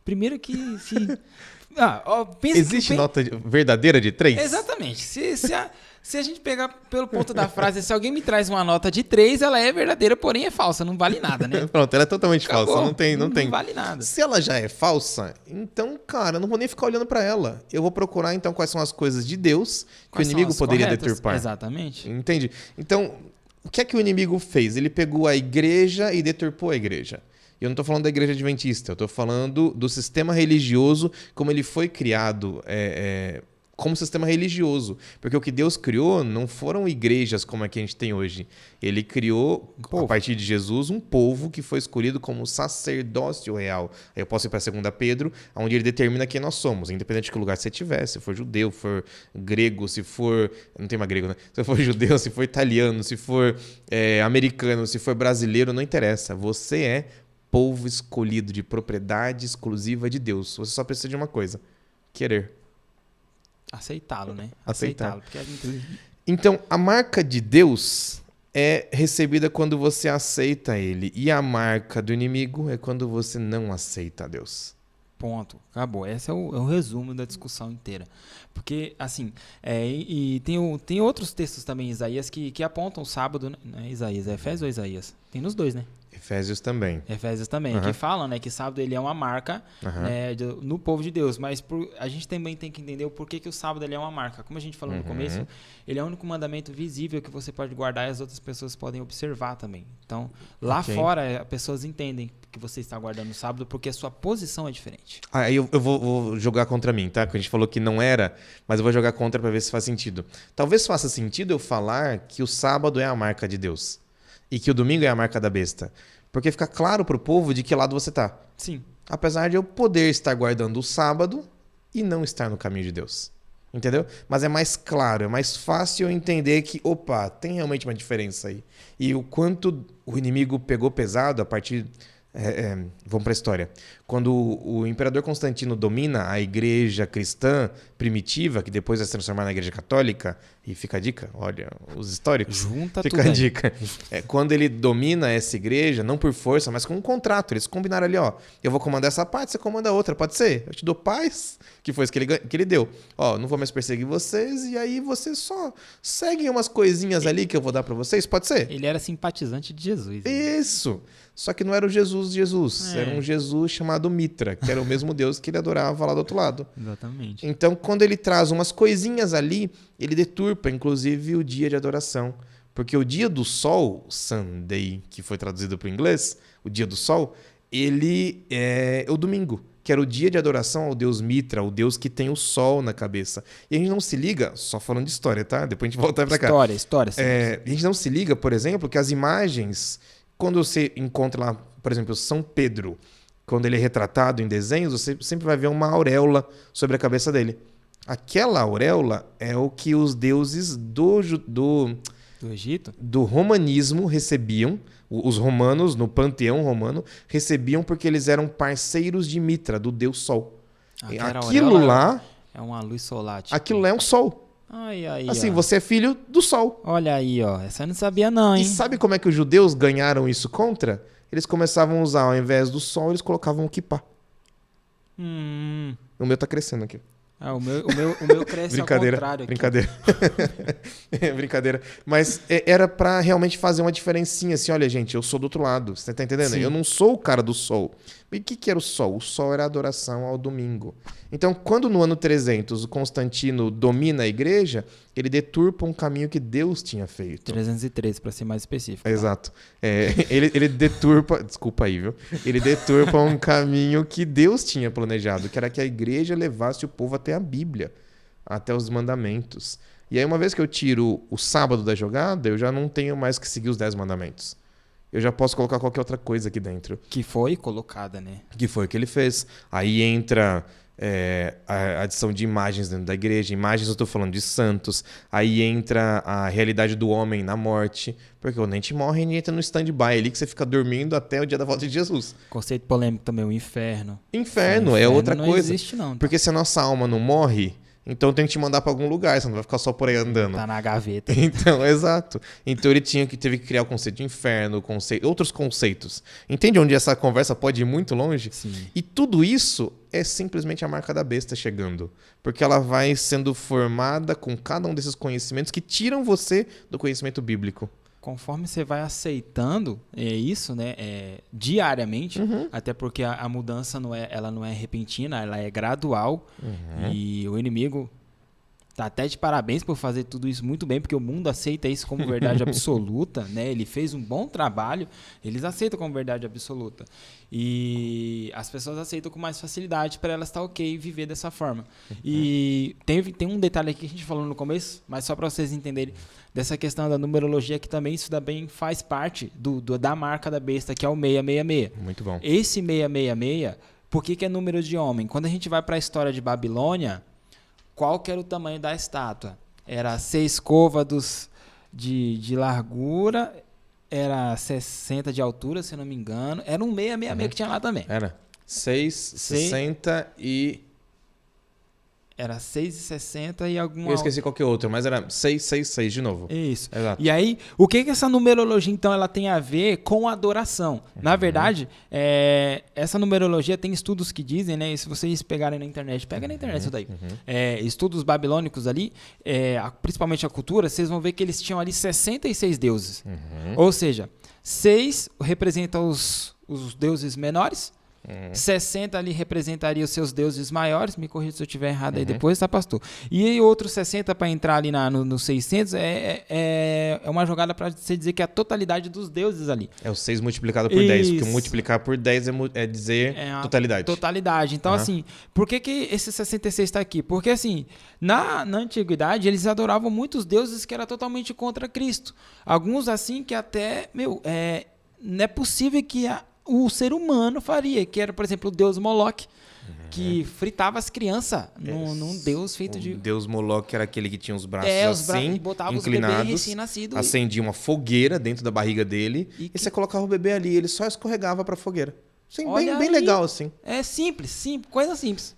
Primeiro que se... Existe nota verdadeira de 3? Exatamente. Se a gente pegar pelo ponto da frase, se alguém me traz uma nota de 3, ela é verdadeira, porém é falsa. Não vale nada, né? Pronto, ela é totalmente Acabou. falsa. Não tem. Não vale nada. Se ela já é falsa, então, cara, eu não vou nem ficar olhando pra ela. Eu vou procurar, então, quais são as coisas de Deus que Quais o são inimigo as poderia corretas? deturpar. Exatamente. Entende? Então, o que é que o inimigo fez? Ele pegou a igreja e deturpou a igreja. E eu não estou falando da igreja adventista, eu estou falando do sistema religioso, como ele foi criado como sistema religioso. Porque o que Deus criou não foram igrejas como a que a gente tem hoje. Ele criou, a partir de Jesus, um povo que foi escolhido como sacerdócio real. Aí eu posso ir para 2 Pedro, onde ele determina quem nós somos, independente de que lugar você estiver, se for judeu, se for grego, se for... Não tem mais grego, né? Se for judeu, se for italiano, se for americano, se for brasileiro, não interessa. Você é povo escolhido de propriedade exclusiva de Deus. Você só precisa de uma coisa: querer. Aceitá-lo, né? Aceitar. Porque a gente... Então, a marca de Deus é recebida quando você aceita ele. E a marca do inimigo é quando você não aceita Deus. Ponto. Acabou. Esse é o resumo da discussão inteira. Porque, assim, e tem outros textos também, Isaías, que apontam o sábado, né? Não é Isaías, é Efésios ou Isaías? Tem nos dois, né? Efésios também. Efésios também, que falam, né, que sábado ele é uma marca né, no povo de Deus, mas a gente também tem que entender o porquê que o sábado ele é uma marca. Como a gente falou no começo, ele é o único mandamento visível que você pode guardar e as outras pessoas podem observar também. Então, lá fora, as pessoas entendem que você está guardando no sábado porque a sua posição é diferente. Aí eu vou jogar contra mim, tá? Porque a gente falou que não era, mas eu vou jogar contra para ver se faz sentido. Talvez faça sentido eu falar que o sábado é a marca de Deus e que o domingo é a marca da besta. Porque fica claro pro povo de que lado você tá. Sim. Apesar de eu poder estar guardando o sábado e não estar no caminho de Deus. Entendeu? Mas é mais claro, é mais fácil eu entender que, opa, tem realmente uma diferença aí. E o quanto o inimigo pegou pesado a partir... vamos para a história. Quando o imperador Constantino domina a igreja cristã primitiva, que depois vai se transformar na igreja católica, e fica a dica, olha, os históricos, Junta fica tudo a aí. dica. Quando ele domina essa igreja, não por força, mas com um contrato, eles combinaram ali, ó, eu vou comandar essa parte, você comanda a outra, pode ser? Eu te dou paz, que foi isso que ele deu. Ó, não vou mais perseguir vocês, e aí vocês só seguem umas coisinhas ali que eu vou dar para vocês, pode ser? Ele era simpatizante de Jesus. Isso! Só que não era o Jesus, era um Jesus chamado Mitra, que era o mesmo Deus que ele adorava lá do outro lado. Exatamente. Então, quando ele traz umas coisinhas ali, ele deturpa, inclusive, o dia de adoração. Porque o dia do sol, Sunday, que foi traduzido para o inglês, o dia do sol, ele é o domingo, que era o dia de adoração ao Deus Mitra, o Deus que tem o sol na cabeça. E a gente não se liga, só falando de história, tá? Depois a gente volta para cá. História. Sim. A gente não se liga, por exemplo, que as imagens... Quando você encontra lá, por exemplo, São Pedro, quando ele é retratado em desenhos, você sempre vai ver uma auréola sobre a cabeça dele. Aquela auréola é o que os deuses do Egito? Do romanismo recebiam, os romanos, no panteão romano, recebiam porque eles eram parceiros de Mitra, do deus Sol. Aquilo lá... É uma luz solar. Tipo. Aquilo lá é um sol. Assim, ó. Você é filho do sol. Olha aí, ó. Essa eu não sabia não, hein? E sabe como é que os judeus ganharam isso contra? Eles começavam a usar, ao invés do sol, eles colocavam o kippah. O meu tá crescendo aqui. O meu cresce ao contrário aqui. Brincadeira. Mas era pra realmente fazer uma diferencinha, assim, olha, gente, eu sou do outro lado, você tá entendendo? Sim. Eu não sou o cara do sol. E o que era o sol? O sol era a adoração ao domingo. Então, quando no ano 300 o Constantino domina a igreja, ele deturpa um caminho que Deus tinha feito. 313, para ser mais específico. Exato. Ele deturpa... Desculpa aí, viu? Ele deturpa um caminho que Deus tinha planejado, que era que a igreja levasse o povo até a Bíblia, até os mandamentos. E aí, uma vez que eu tiro o sábado da jogada, eu já não tenho mais que seguir os 10 mandamentos. Eu já posso colocar qualquer outra coisa aqui dentro. Que foi colocada, né? Que foi o que ele fez. Aí entra a adição de imagens dentro da igreja. Imagens, eu estou falando de santos. Aí entra a realidade do homem na morte. Porque quando a gente morre, a gente entra no stand-by ali, que você fica dormindo até o dia da volta de Jesus. Conceito polêmico também, o inferno. Inferno é outra não coisa. Não existe não. Tá? Porque se a nossa alma não morre, então tem que te mandar para algum lugar, você não vai ficar só por aí andando. Tá na gaveta. Então, exato. Então ele teve que criar o conceito de inferno, outros conceitos. Entende onde essa conversa pode ir muito longe? Sim. E tudo isso é simplesmente a marca da besta chegando. Porque ela vai sendo formada com cada um desses conhecimentos que tiram você do conhecimento bíblico. Conforme você vai aceitando isso, né, diariamente, até porque a mudança ela não é repentina, ela é gradual. E o inimigo tá até de parabéns por fazer tudo isso muito bem, porque o mundo aceita isso como verdade absoluta, né? Ele fez um bom trabalho, eles aceitam como verdade absoluta. E as pessoas aceitam com mais facilidade para elas estar ok viver dessa forma. E tem um detalhe aqui que a gente falou no começo, mas só para vocês entenderem, dessa questão da numerologia, que também isso também faz parte da marca da besta, que é o 666. Muito bom. Esse 666, por que é número de homem? Quando a gente vai para a história de Babilônia, qual que era o tamanho da estátua? Era 6 côvados de largura, era 60 de altura, se não me engano. Era um 666 que tinha lá também. Era 60 e... Era 6,60 e alguma... Eu esqueci qual que é outro, mas era 666 de novo. Isso. Exato. E aí, o que essa numerologia, então, ela tem a ver com a adoração? Na verdade, essa numerologia tem estudos que dizem, né? E se vocês pegarem na internet, pega na internet isso daí. Estudos babilônicos ali, principalmente a cultura, vocês vão ver que eles tinham ali 66 deuses. Ou seja, 6 representa os deuses menores, 60 ali representaria os seus deuses maiores, me corrija se eu estiver errado aí depois, tá, pastor? E outros 60 para entrar ali no 600 é uma jogada para você dizer que é a totalidade dos deuses ali. É o 6 multiplicado por 10, porque multiplicar por 10 é dizer totalidade. Totalidade. Então, assim, por que esse 66 está aqui? Porque, assim, na antiguidade, eles adoravam muitos deuses que eram totalmente contra Cristo. Alguns, assim, que até, não é possível que o ser humano faria, que era, por exemplo, o deus Moloque, que fritava as crianças num deus feito de... O deus Moloque era aquele que tinha os braços assim, e botava inclinados, os bebês recém-nascidos. Acendia uma fogueira dentro da barriga dele e você colocava o bebê ali, ele só escorregava para a fogueira. Sim, bem legal, assim. É simples, coisa simples.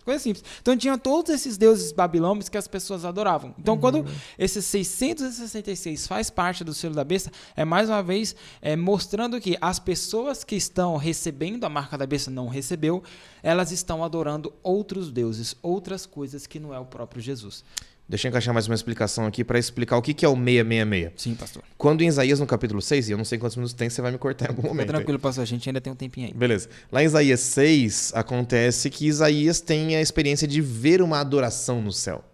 Então tinha todos esses deuses babilônicos que as pessoas adoravam. Então quando esses 666 faz parte do selo da besta, é mais uma vez mostrando que as pessoas que estão recebendo a marca da besta não recebeu, elas estão adorando outros deuses, outras coisas que não é o próprio Jesus. Deixa eu encaixar mais uma explicação aqui para explicar o que é o 666. Sim, pastor. Quando em Isaías, no capítulo 6, e eu não sei quantos minutos tem, você vai me cortar em algum momento. Fica tranquilo, pastor, a gente ainda tem um tempinho aí. Beleza. Lá em Isaías 6, acontece que Isaías tem a experiência de ver uma adoração no céu.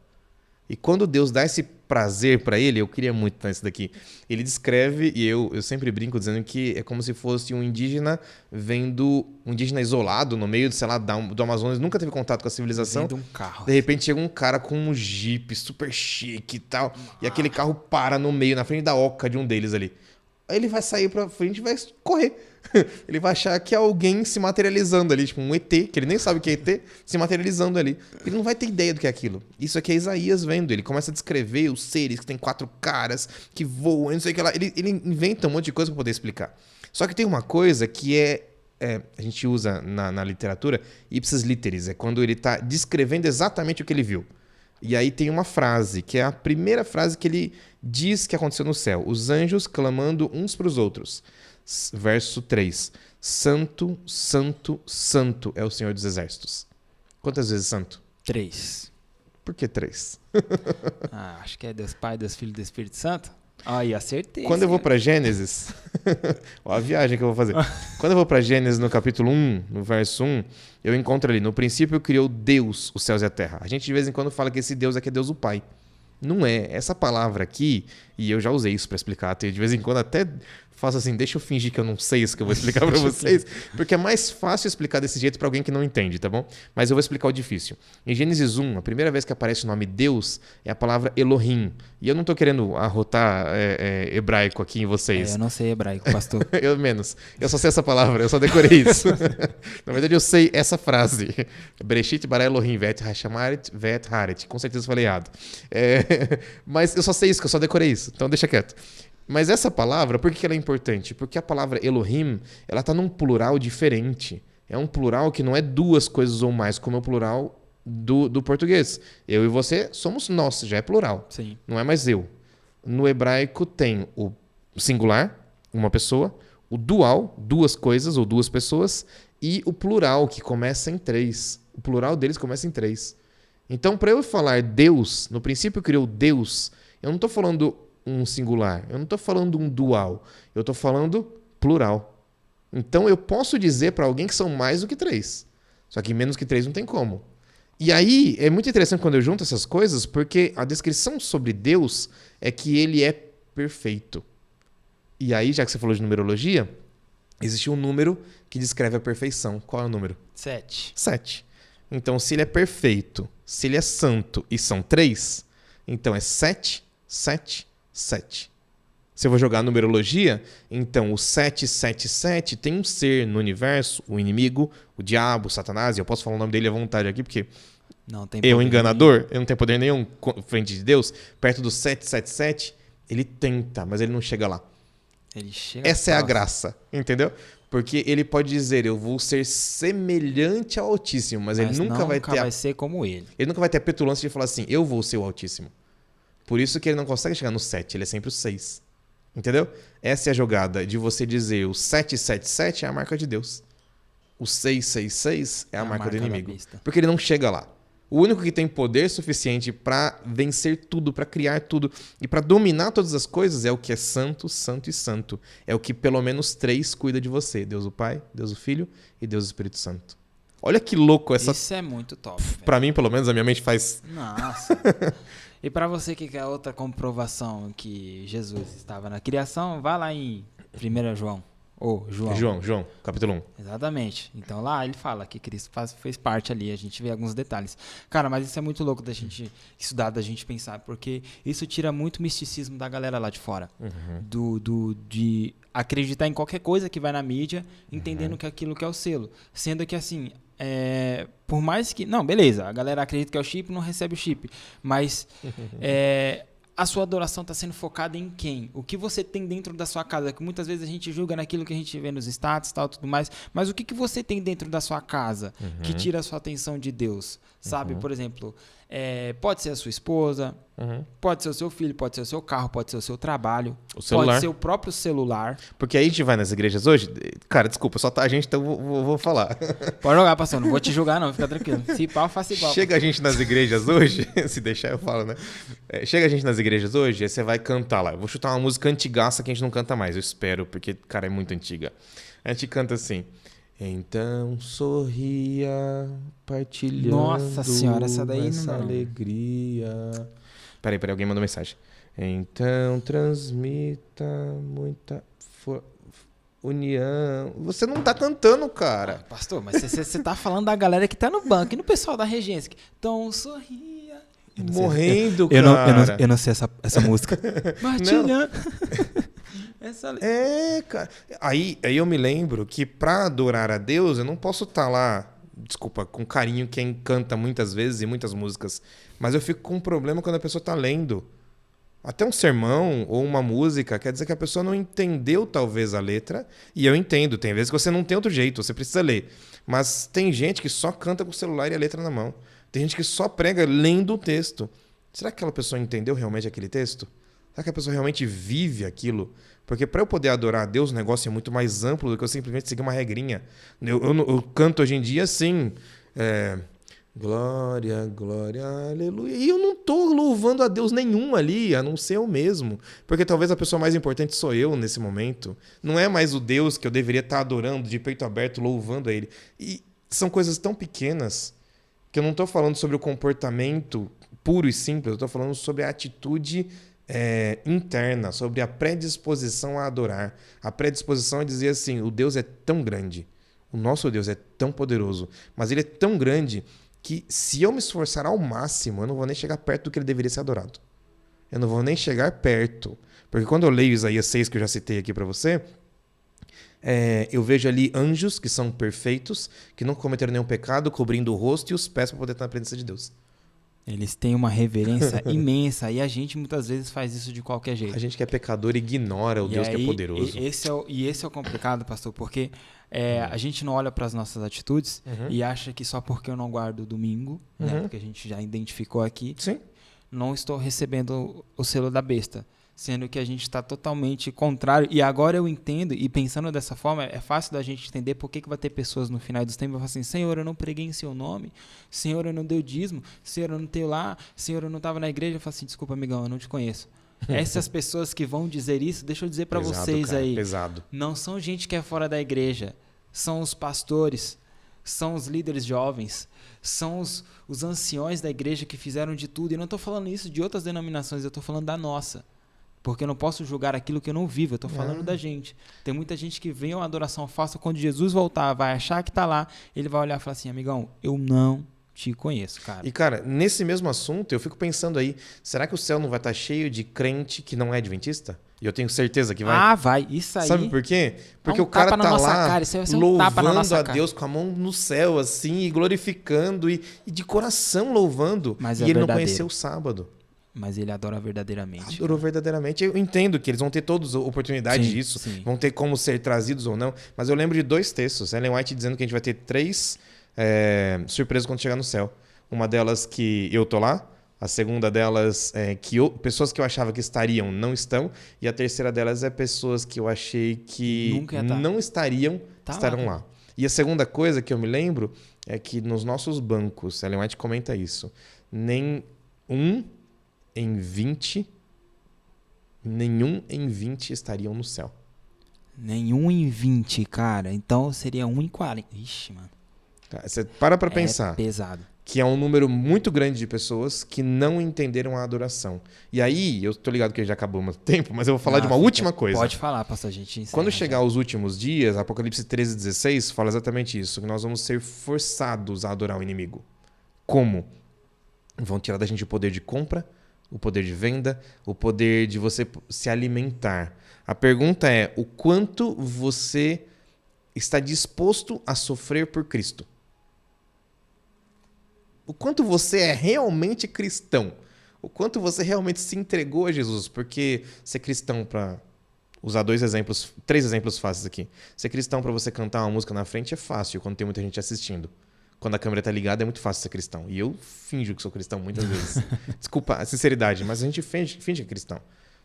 E quando Deus dá esse prazer para ele, eu queria muito estar isso daqui, ele descreve, e eu sempre brinco dizendo que é como se fosse um indígena isolado no meio, sei lá, do Amazonas, nunca teve contato com a civilização. Vendo um carro. De repente chega um cara com um Jeep super chique e tal, e aquele carro para no meio, na frente da oca de um deles ali. Aí ele vai sair pra frente e vai correr. Ele vai achar que é alguém se materializando ali, tipo um ET, que ele nem sabe o que é ET, se materializando ali. Ele não vai ter ideia do que é aquilo. Isso aqui é Isaías vendo. Ele começa a descrever os seres que tem 4 caras, que voam, não sei o que lá. Ele inventa um monte de coisa para poder explicar. Só que tem uma coisa que a gente usa na literatura, ipsis literis, é quando ele está descrevendo exatamente o que ele viu. E aí tem uma frase, que é a primeira frase que ele diz que aconteceu no céu. Os anjos clamando uns para os outros. Verso 3. Santo, santo, santo é o Senhor dos Exércitos. Quantas vezes santo? 3. Por que 3? Acho que é Deus Pai, Deus Filho e Deus Espírito Santo. Aí, acertei. Quando eu vou para Gênesis, olha a viagem que eu vou fazer. Quando eu vou para Gênesis no capítulo 1, no verso 1, eu encontro ali, no princípio criou Deus os céus e a terra. A gente de vez em quando fala que esse Deus aqui é Deus o Pai. Não é. Essa palavra aqui, e eu já usei isso para explicar, de vez em quando até faço assim, deixa eu fingir que eu não sei isso que eu vou explicar para vocês, porque é mais fácil explicar desse jeito para alguém que não entende, tá bom? Mas eu vou explicar o difícil. Em Gênesis 1, a primeira vez que aparece o nome Deus é a palavra Elohim. E eu não tô querendo arrotar hebraico aqui em vocês. Eu não sei hebraico, pastor. Eu menos. Eu só sei essa palavra, eu só decorei isso. Na verdade, eu sei essa frase. Bereshit bara Elohim vet hashamaret vet haret. Com certeza eu falei errado. Mas eu só sei isso, que eu só decorei isso. Então deixa quieto. Mas essa palavra, por que ela é importante? Porque a palavra Elohim, ela está num plural diferente. É um plural que não é duas coisas ou mais, como é o plural do português. Eu e você somos nós, já é plural. Sim. Não é mais eu. No hebraico tem o singular, uma pessoa, o dual, duas coisas ou duas pessoas, e o plural, que começa em 3. O plural deles começa em 3. Então, para eu falar Deus, no princípio criou Deus, eu não estou falando um singular, eu não estou falando um dual, eu estou falando plural. Então, eu posso dizer para alguém que são mais do que 3. Só que menos que 3 não tem como. E aí, é muito interessante quando eu junto essas coisas, porque a descrição sobre Deus é que ele é perfeito. E aí, já que você falou de numerologia, existe um número que descreve a perfeição. Qual é o número? 7. 7. Então, se ele é perfeito, se ele é santo e são 3, então é 7, 7, 7. Se eu vou jogar a numerologia, então o 777 tem um ser no universo, o inimigo, o diabo, o Satanás, e eu posso falar o nome dele à vontade aqui, porque Não tem eu, poder enganador, eu não tenho poder nenhum frente de Deus, perto do 777, ele tenta, mas ele não chega lá. Ele chega Essa é a próximo. graça, entendeu? Porque ele pode dizer, eu vou ser semelhante ao Altíssimo, mas ele nunca vai ter vai ser como ele. ele nunca vai ter a petulância de falar assim, eu vou ser o Altíssimo. Por isso que ele não consegue chegar no 7, ele é sempre o 6. Entendeu? Essa é a jogada de você dizer o 777 é a marca de Deus. O 666 é a marca do inimigo. Porque ele não chega lá. O único que tem poder suficiente para vencer tudo, para criar tudo e para dominar todas as coisas é o que é santo, santo e santo. É o que pelo menos 3 cuida de você. Deus o Pai, Deus o Filho e Deus o Espírito Santo. Olha que louco essa... Isso é muito top, velho. Pra mim, pelo menos, a minha mente faz... Nossa. E pra você que quer outra comprovação que Jesus estava na criação, vai lá em 1 João. Ou João. João, capítulo 1. Exatamente. Então lá ele fala que Cristo fez parte ali, a gente vê alguns detalhes. Cara, mas isso é muito louco da gente estudar, da gente pensar, porque isso tira muito misticismo da galera lá de fora. De acreditar em qualquer coisa que vai na mídia, entendendo que aquilo que é o selo. Sendo que assim, por mais que... Não, beleza, a galera acredita que é o chip, não recebe o chip. Mas a sua adoração está sendo focada em quem? O que você tem dentro da sua casa? Que muitas vezes a gente julga naquilo que a gente vê nos status e tal, tudo mais. Mas o que você tem dentro da sua casa que tira a sua atenção de Deus? Sabe? Por exemplo, pode ser a sua esposa, pode ser o seu filho, pode ser o seu carro, pode ser o seu trabalho, o celular. Pode ser o próprio celular. Porque aí a gente vai nas igrejas hoje... Cara, desculpa, só tá a gente, então vou falar. Pode jogar, pastor, não vou te julgar não, fica tranquilo. Se pau, faça igual. Chega a gente nas igrejas hoje, se deixar eu falo, né? Chega a gente nas igrejas hoje, aí você vai cantar lá. Eu vou chutar uma música antigaça que a gente não canta mais, eu espero, porque, cara, é muito antiga. A gente canta assim... Então sorria, partilhando Nossa senhora, essa daí essa não... alegria. Peraí, alguém mandou mensagem. Então transmita muita união. Você não tá cantando, cara. Pastor, mas você tá falando da galera que tá no banco e no pessoal da regência. Então sorria. Morrendo, cara. Eu não sei essa música. Partilhando. Cara. Aí eu me lembro que pra adorar a Deus, eu não posso estar lá, desculpa, com carinho quem canta muitas vezes e muitas músicas, mas eu fico com um problema quando a pessoa tá lendo. Até um sermão ou uma música quer dizer que a pessoa não entendeu talvez a letra, e eu entendo, tem vezes que você não tem outro jeito, você precisa ler. Mas tem gente que só canta com o celular e a letra na mão. Tem gente que só prega lendo o texto. Será que aquela pessoa entendeu realmente aquele texto? Será que a pessoa realmente vive aquilo? Porque para eu poder adorar a Deus, o negócio é muito mais amplo do que eu simplesmente seguir uma regrinha. Eu canto hoje em dia assim, glória, glória, aleluia. E eu não estou louvando a Deus nenhum ali, a não ser eu mesmo. Porque talvez a pessoa mais importante sou eu nesse momento. Não é mais o Deus que eu deveria estar adorando de peito aberto, louvando a Ele. E são coisas tão pequenas que eu não estou falando sobre o comportamento puro e simples, eu estou falando sobre a atitude interna, sobre a predisposição a adorar. A predisposição a dizer assim, o Deus é tão grande, o nosso Deus é tão poderoso, mas ele é tão grande que se eu me esforçar ao máximo, eu não vou nem chegar perto do que ele deveria ser adorado. Eu não vou nem chegar perto. Porque quando eu leio Isaías 6, que eu já citei aqui para você, eu vejo ali anjos que são perfeitos, que não cometeram nenhum pecado, cobrindo o rosto e os pés para poder estar na presença de Deus. Eles têm uma reverência imensa e a gente muitas vezes faz isso de qualquer jeito. A gente que é pecador ignora o Deus que é poderoso. Esse é o complicado, pastor, porque a gente não olha para as nossas atitudes e acha que só porque eu não guardo o domingo, né, porque a gente já identificou aqui, Sim. não estou recebendo o selo da besta. Sendo que a gente está totalmente contrário. E agora eu entendo, e pensando dessa forma, é fácil da gente entender por que vai ter pessoas no final dos tempos que vão falar assim, Senhor, eu não preguei em seu nome, Senhor, eu não dei o dízimo, Senhor, eu não tenho lá, Senhor, eu não estava na igreja. Eu falo assim, desculpa, amigão, eu não te conheço. Essas pessoas que vão dizer isso, deixa eu dizer para vocês, cara, aí, pesado. Não são gente que é fora da igreja, são os pastores, são os líderes jovens, são os anciões da igreja que fizeram de tudo. E não estou falando isso de outras denominações, eu estou falando da nossa. Porque eu não posso julgar aquilo que eu não vivo, eu estou falando da gente. Tem muita gente que vem uma adoração falsa, quando Jesus voltar, vai achar que está lá, ele vai olhar e falar assim, amigão, eu não te conheço, cara. E, cara, nesse mesmo assunto, eu fico pensando aí, será que o céu não vai estar cheio de crente que não é adventista? E eu tenho certeza que vai. Ah, vai, isso aí. Sabe por quê? Porque um o cara tá lá cara, louvando a Deus com a mão no céu, assim, e glorificando, e de coração louvando. Mas e ele não conheceu o sábado. Mas ele adora verdadeiramente. Adorou verdadeiramente. Eu entendo que eles vão ter todos a oportunidade disso, vão ter como ser trazidos ou não. Mas eu lembro de 2 textos. Ellen White dizendo que a gente vai ter 3 surpresas quando chegar no céu. Uma delas que eu tô lá. A segunda delas é que pessoas que eu achava que estariam não estão. E a terceira delas é pessoas que eu achei que não estariam, estarão lá. E a segunda coisa que eu me lembro é que nos nossos bancos, Ellen White comenta isso, nenhum em 20 estariam no céu. Nenhum em 20, cara. Então seria 1 em 40. Ixi, mano. Você para pensar. É pesado. Que é um número muito grande de pessoas que não entenderam a adoração. E aí, eu tô ligado que já acabou o tempo, mas eu vou falar de uma última coisa. Pode falar, pastor, a gente encerra. Quando chegar os últimos dias, Apocalipse 13:16 fala exatamente isso, que nós vamos ser forçados a adorar o inimigo. Como? Vão tirar da gente o poder de compra, o poder de venda, o poder de você se alimentar. A pergunta é, o quanto você está disposto a sofrer por Cristo? O quanto você é realmente cristão? O quanto você realmente se entregou a Jesus? Porque ser cristão, para usar 3 exemplos fáceis aqui. Ser cristão para você cantar uma música na frente é fácil, quando tem muita gente assistindo. Quando a câmera tá ligada é muito fácil ser cristão. E eu finjo que sou cristão muitas vezes. Desculpa a sinceridade, mas a gente finge que é cristão.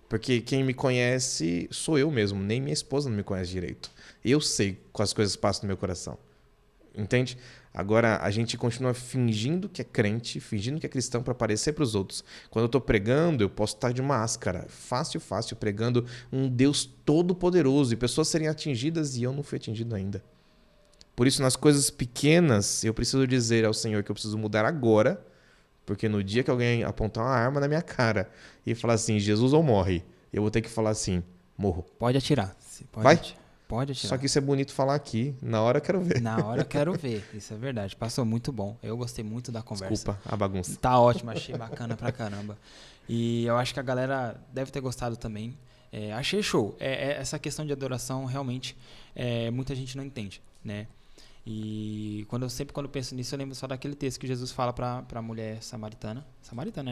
Porque quem me conhece sou eu mesmo. Nem minha esposa não me conhece direito. Eu sei quais coisas passam no meu coração. Entende? Agora, a gente continua fingindo que é crente, fingindo que é cristão para aparecer para os outros. Quando eu estou pregando, eu posso estar de máscara. Fácil, pregando um Deus todo-poderoso. E pessoas serem atingidas e eu não fui atingido ainda. Por isso, nas coisas pequenas, eu preciso dizer ao Senhor que eu preciso mudar agora, porque no dia que alguém apontar uma arma na minha cara e falar assim, Jesus ou morre, eu vou ter que falar assim, morro. Pode atirar. Vai? Pode atirar. Só que isso é bonito falar aqui, na hora eu quero ver. Na hora eu quero ver, isso é verdade. Passou muito bom, eu gostei muito da conversa. Desculpa a bagunça. Tá ótimo, achei bacana pra caramba. E eu acho que a galera deve ter gostado também. Achei show. Essa questão de adoração, realmente, muita gente não entende, né? E quando eu penso nisso, eu lembro só daquele texto que Jesus fala para a mulher samaritana,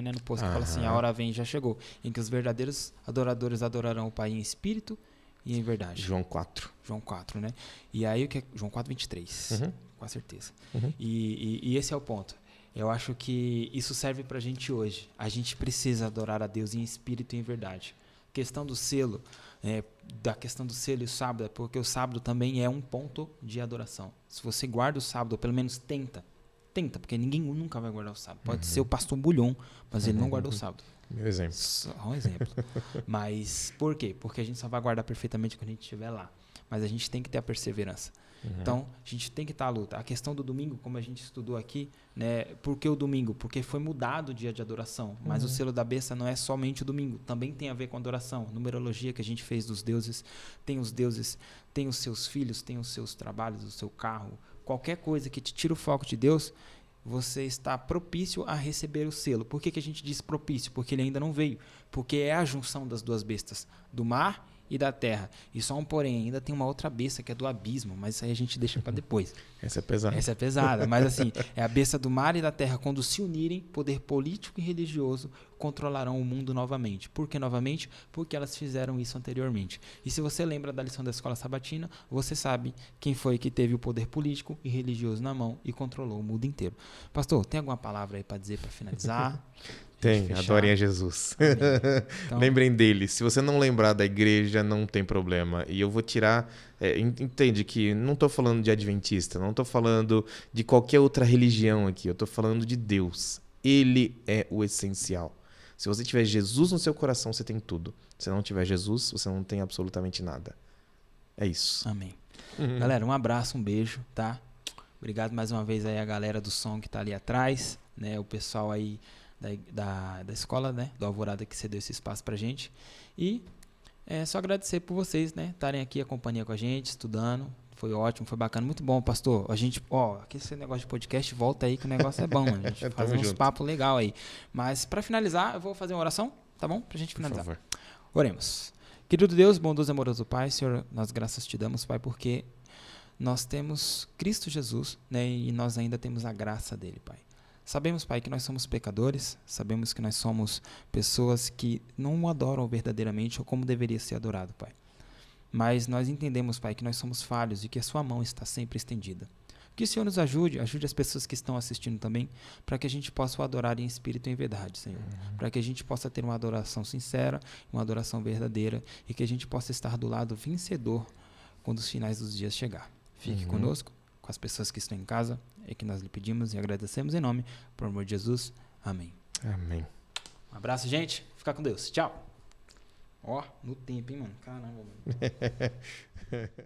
né, no poço, que fala assim, a hora vem e já chegou, em que os verdadeiros adoradores adorarão o Pai em espírito e em verdade. João 4. João 4, né? E aí, João 4:23, com certeza. E esse é o ponto. Eu acho que isso serve pra gente hoje. A gente precisa adorar a Deus em espírito e em verdade. Questão do selo, da questão do selo e o sábado, porque o sábado também é um ponto de adoração. Se você guarda o sábado, ou pelo menos tenta, porque ninguém nunca vai guardar o sábado. Pode ser o pastor Bulhão, mas ele não guardou o sábado. Meu exemplo. Só um exemplo. Mas por quê? Porque a gente só vai guardar perfeitamente quando a gente estiver lá. mas a gente tem que ter a perseverança. Então, a gente tem que estar à luta. A questão do domingo, como a gente estudou aqui, né? Por que o domingo? Porque foi mudado o dia de adoração. Mas o selo da besta não é somente o domingo. Também tem a ver com adoração. Numerologia que a gente fez dos deuses. Tem os deuses, tem os seus filhos, tem os seus trabalhos, o seu carro. Qualquer coisa que te tira o foco de Deus, você está propício a receber o selo. Por que a gente diz propício? Porque ele ainda não veio. Porque é a junção das duas bestas, do mar e da terra. E só um porém, ainda tem uma outra besta que é do abismo, mas isso aí a gente deixa para depois. Essa é pesada. Essa é pesada, mas assim, é a besta do mar e da terra. Quando se unirem, poder político e religioso controlarão o mundo novamente. Por que novamente? Porque elas fizeram isso anteriormente. E se você lembra da lição da escola sabatina, você sabe quem foi que teve o poder político e religioso na mão e controlou o mundo inteiro. Pastor, tem alguma palavra aí para dizer para finalizar? Tem, adorem a Jesus. Então, Lembrem dele. Se você não lembrar da igreja, não tem problema. E eu vou tirar... entende que não estou falando de adventista, não estou falando de qualquer outra religião aqui. Eu estou falando de Deus. Ele é o essencial. Se você tiver Jesus no seu coração, você tem tudo. Se não tiver Jesus, você não tem absolutamente nada. É isso. Amém. Galera, um abraço, um beijo, tá? Obrigado mais uma vez aí a galera do som que tá ali atrás, né? O pessoal aí da escola, né? Do Alvorada que cedeu esse espaço pra gente. E é só agradecer por vocês, né? Estarem aqui acompanhando com a gente, estudando. Foi ótimo, foi bacana, muito bom, pastor. A gente, aqui esse negócio de podcast, volta aí que o negócio é bom, mano. A gente faz uns papos legal aí. Mas para finalizar, eu vou fazer uma oração, tá bom? Pra gente finalizar. Por favor. Oremos. Querido Deus, bondoso e amoroso Pai, Senhor, nós graças te damos, Pai, porque nós temos Cristo Jesus, né? E nós ainda temos a graça dele, Pai. Sabemos, Pai, que nós somos pecadores, sabemos que nós somos pessoas que não o adoram verdadeiramente ou como deveria ser adorado, Pai. Mas nós entendemos, Pai, que nós somos falhos e que a sua mão está sempre estendida. Que o Senhor nos ajude as pessoas que estão assistindo também, para que a gente possa o adorar em espírito e em verdade, Senhor. Para que a gente possa ter uma adoração sincera, uma adoração verdadeira e que a gente possa estar do lado vencedor quando os finais dos dias chegar. Fique conosco, com as pessoas que estão em casa, é que nós lhe pedimos e agradecemos em nome, por amor de Jesus. Amém. Amém. Um abraço, gente. Fica com Deus. Tchau. No tempo, hein, mano? Caramba, mano.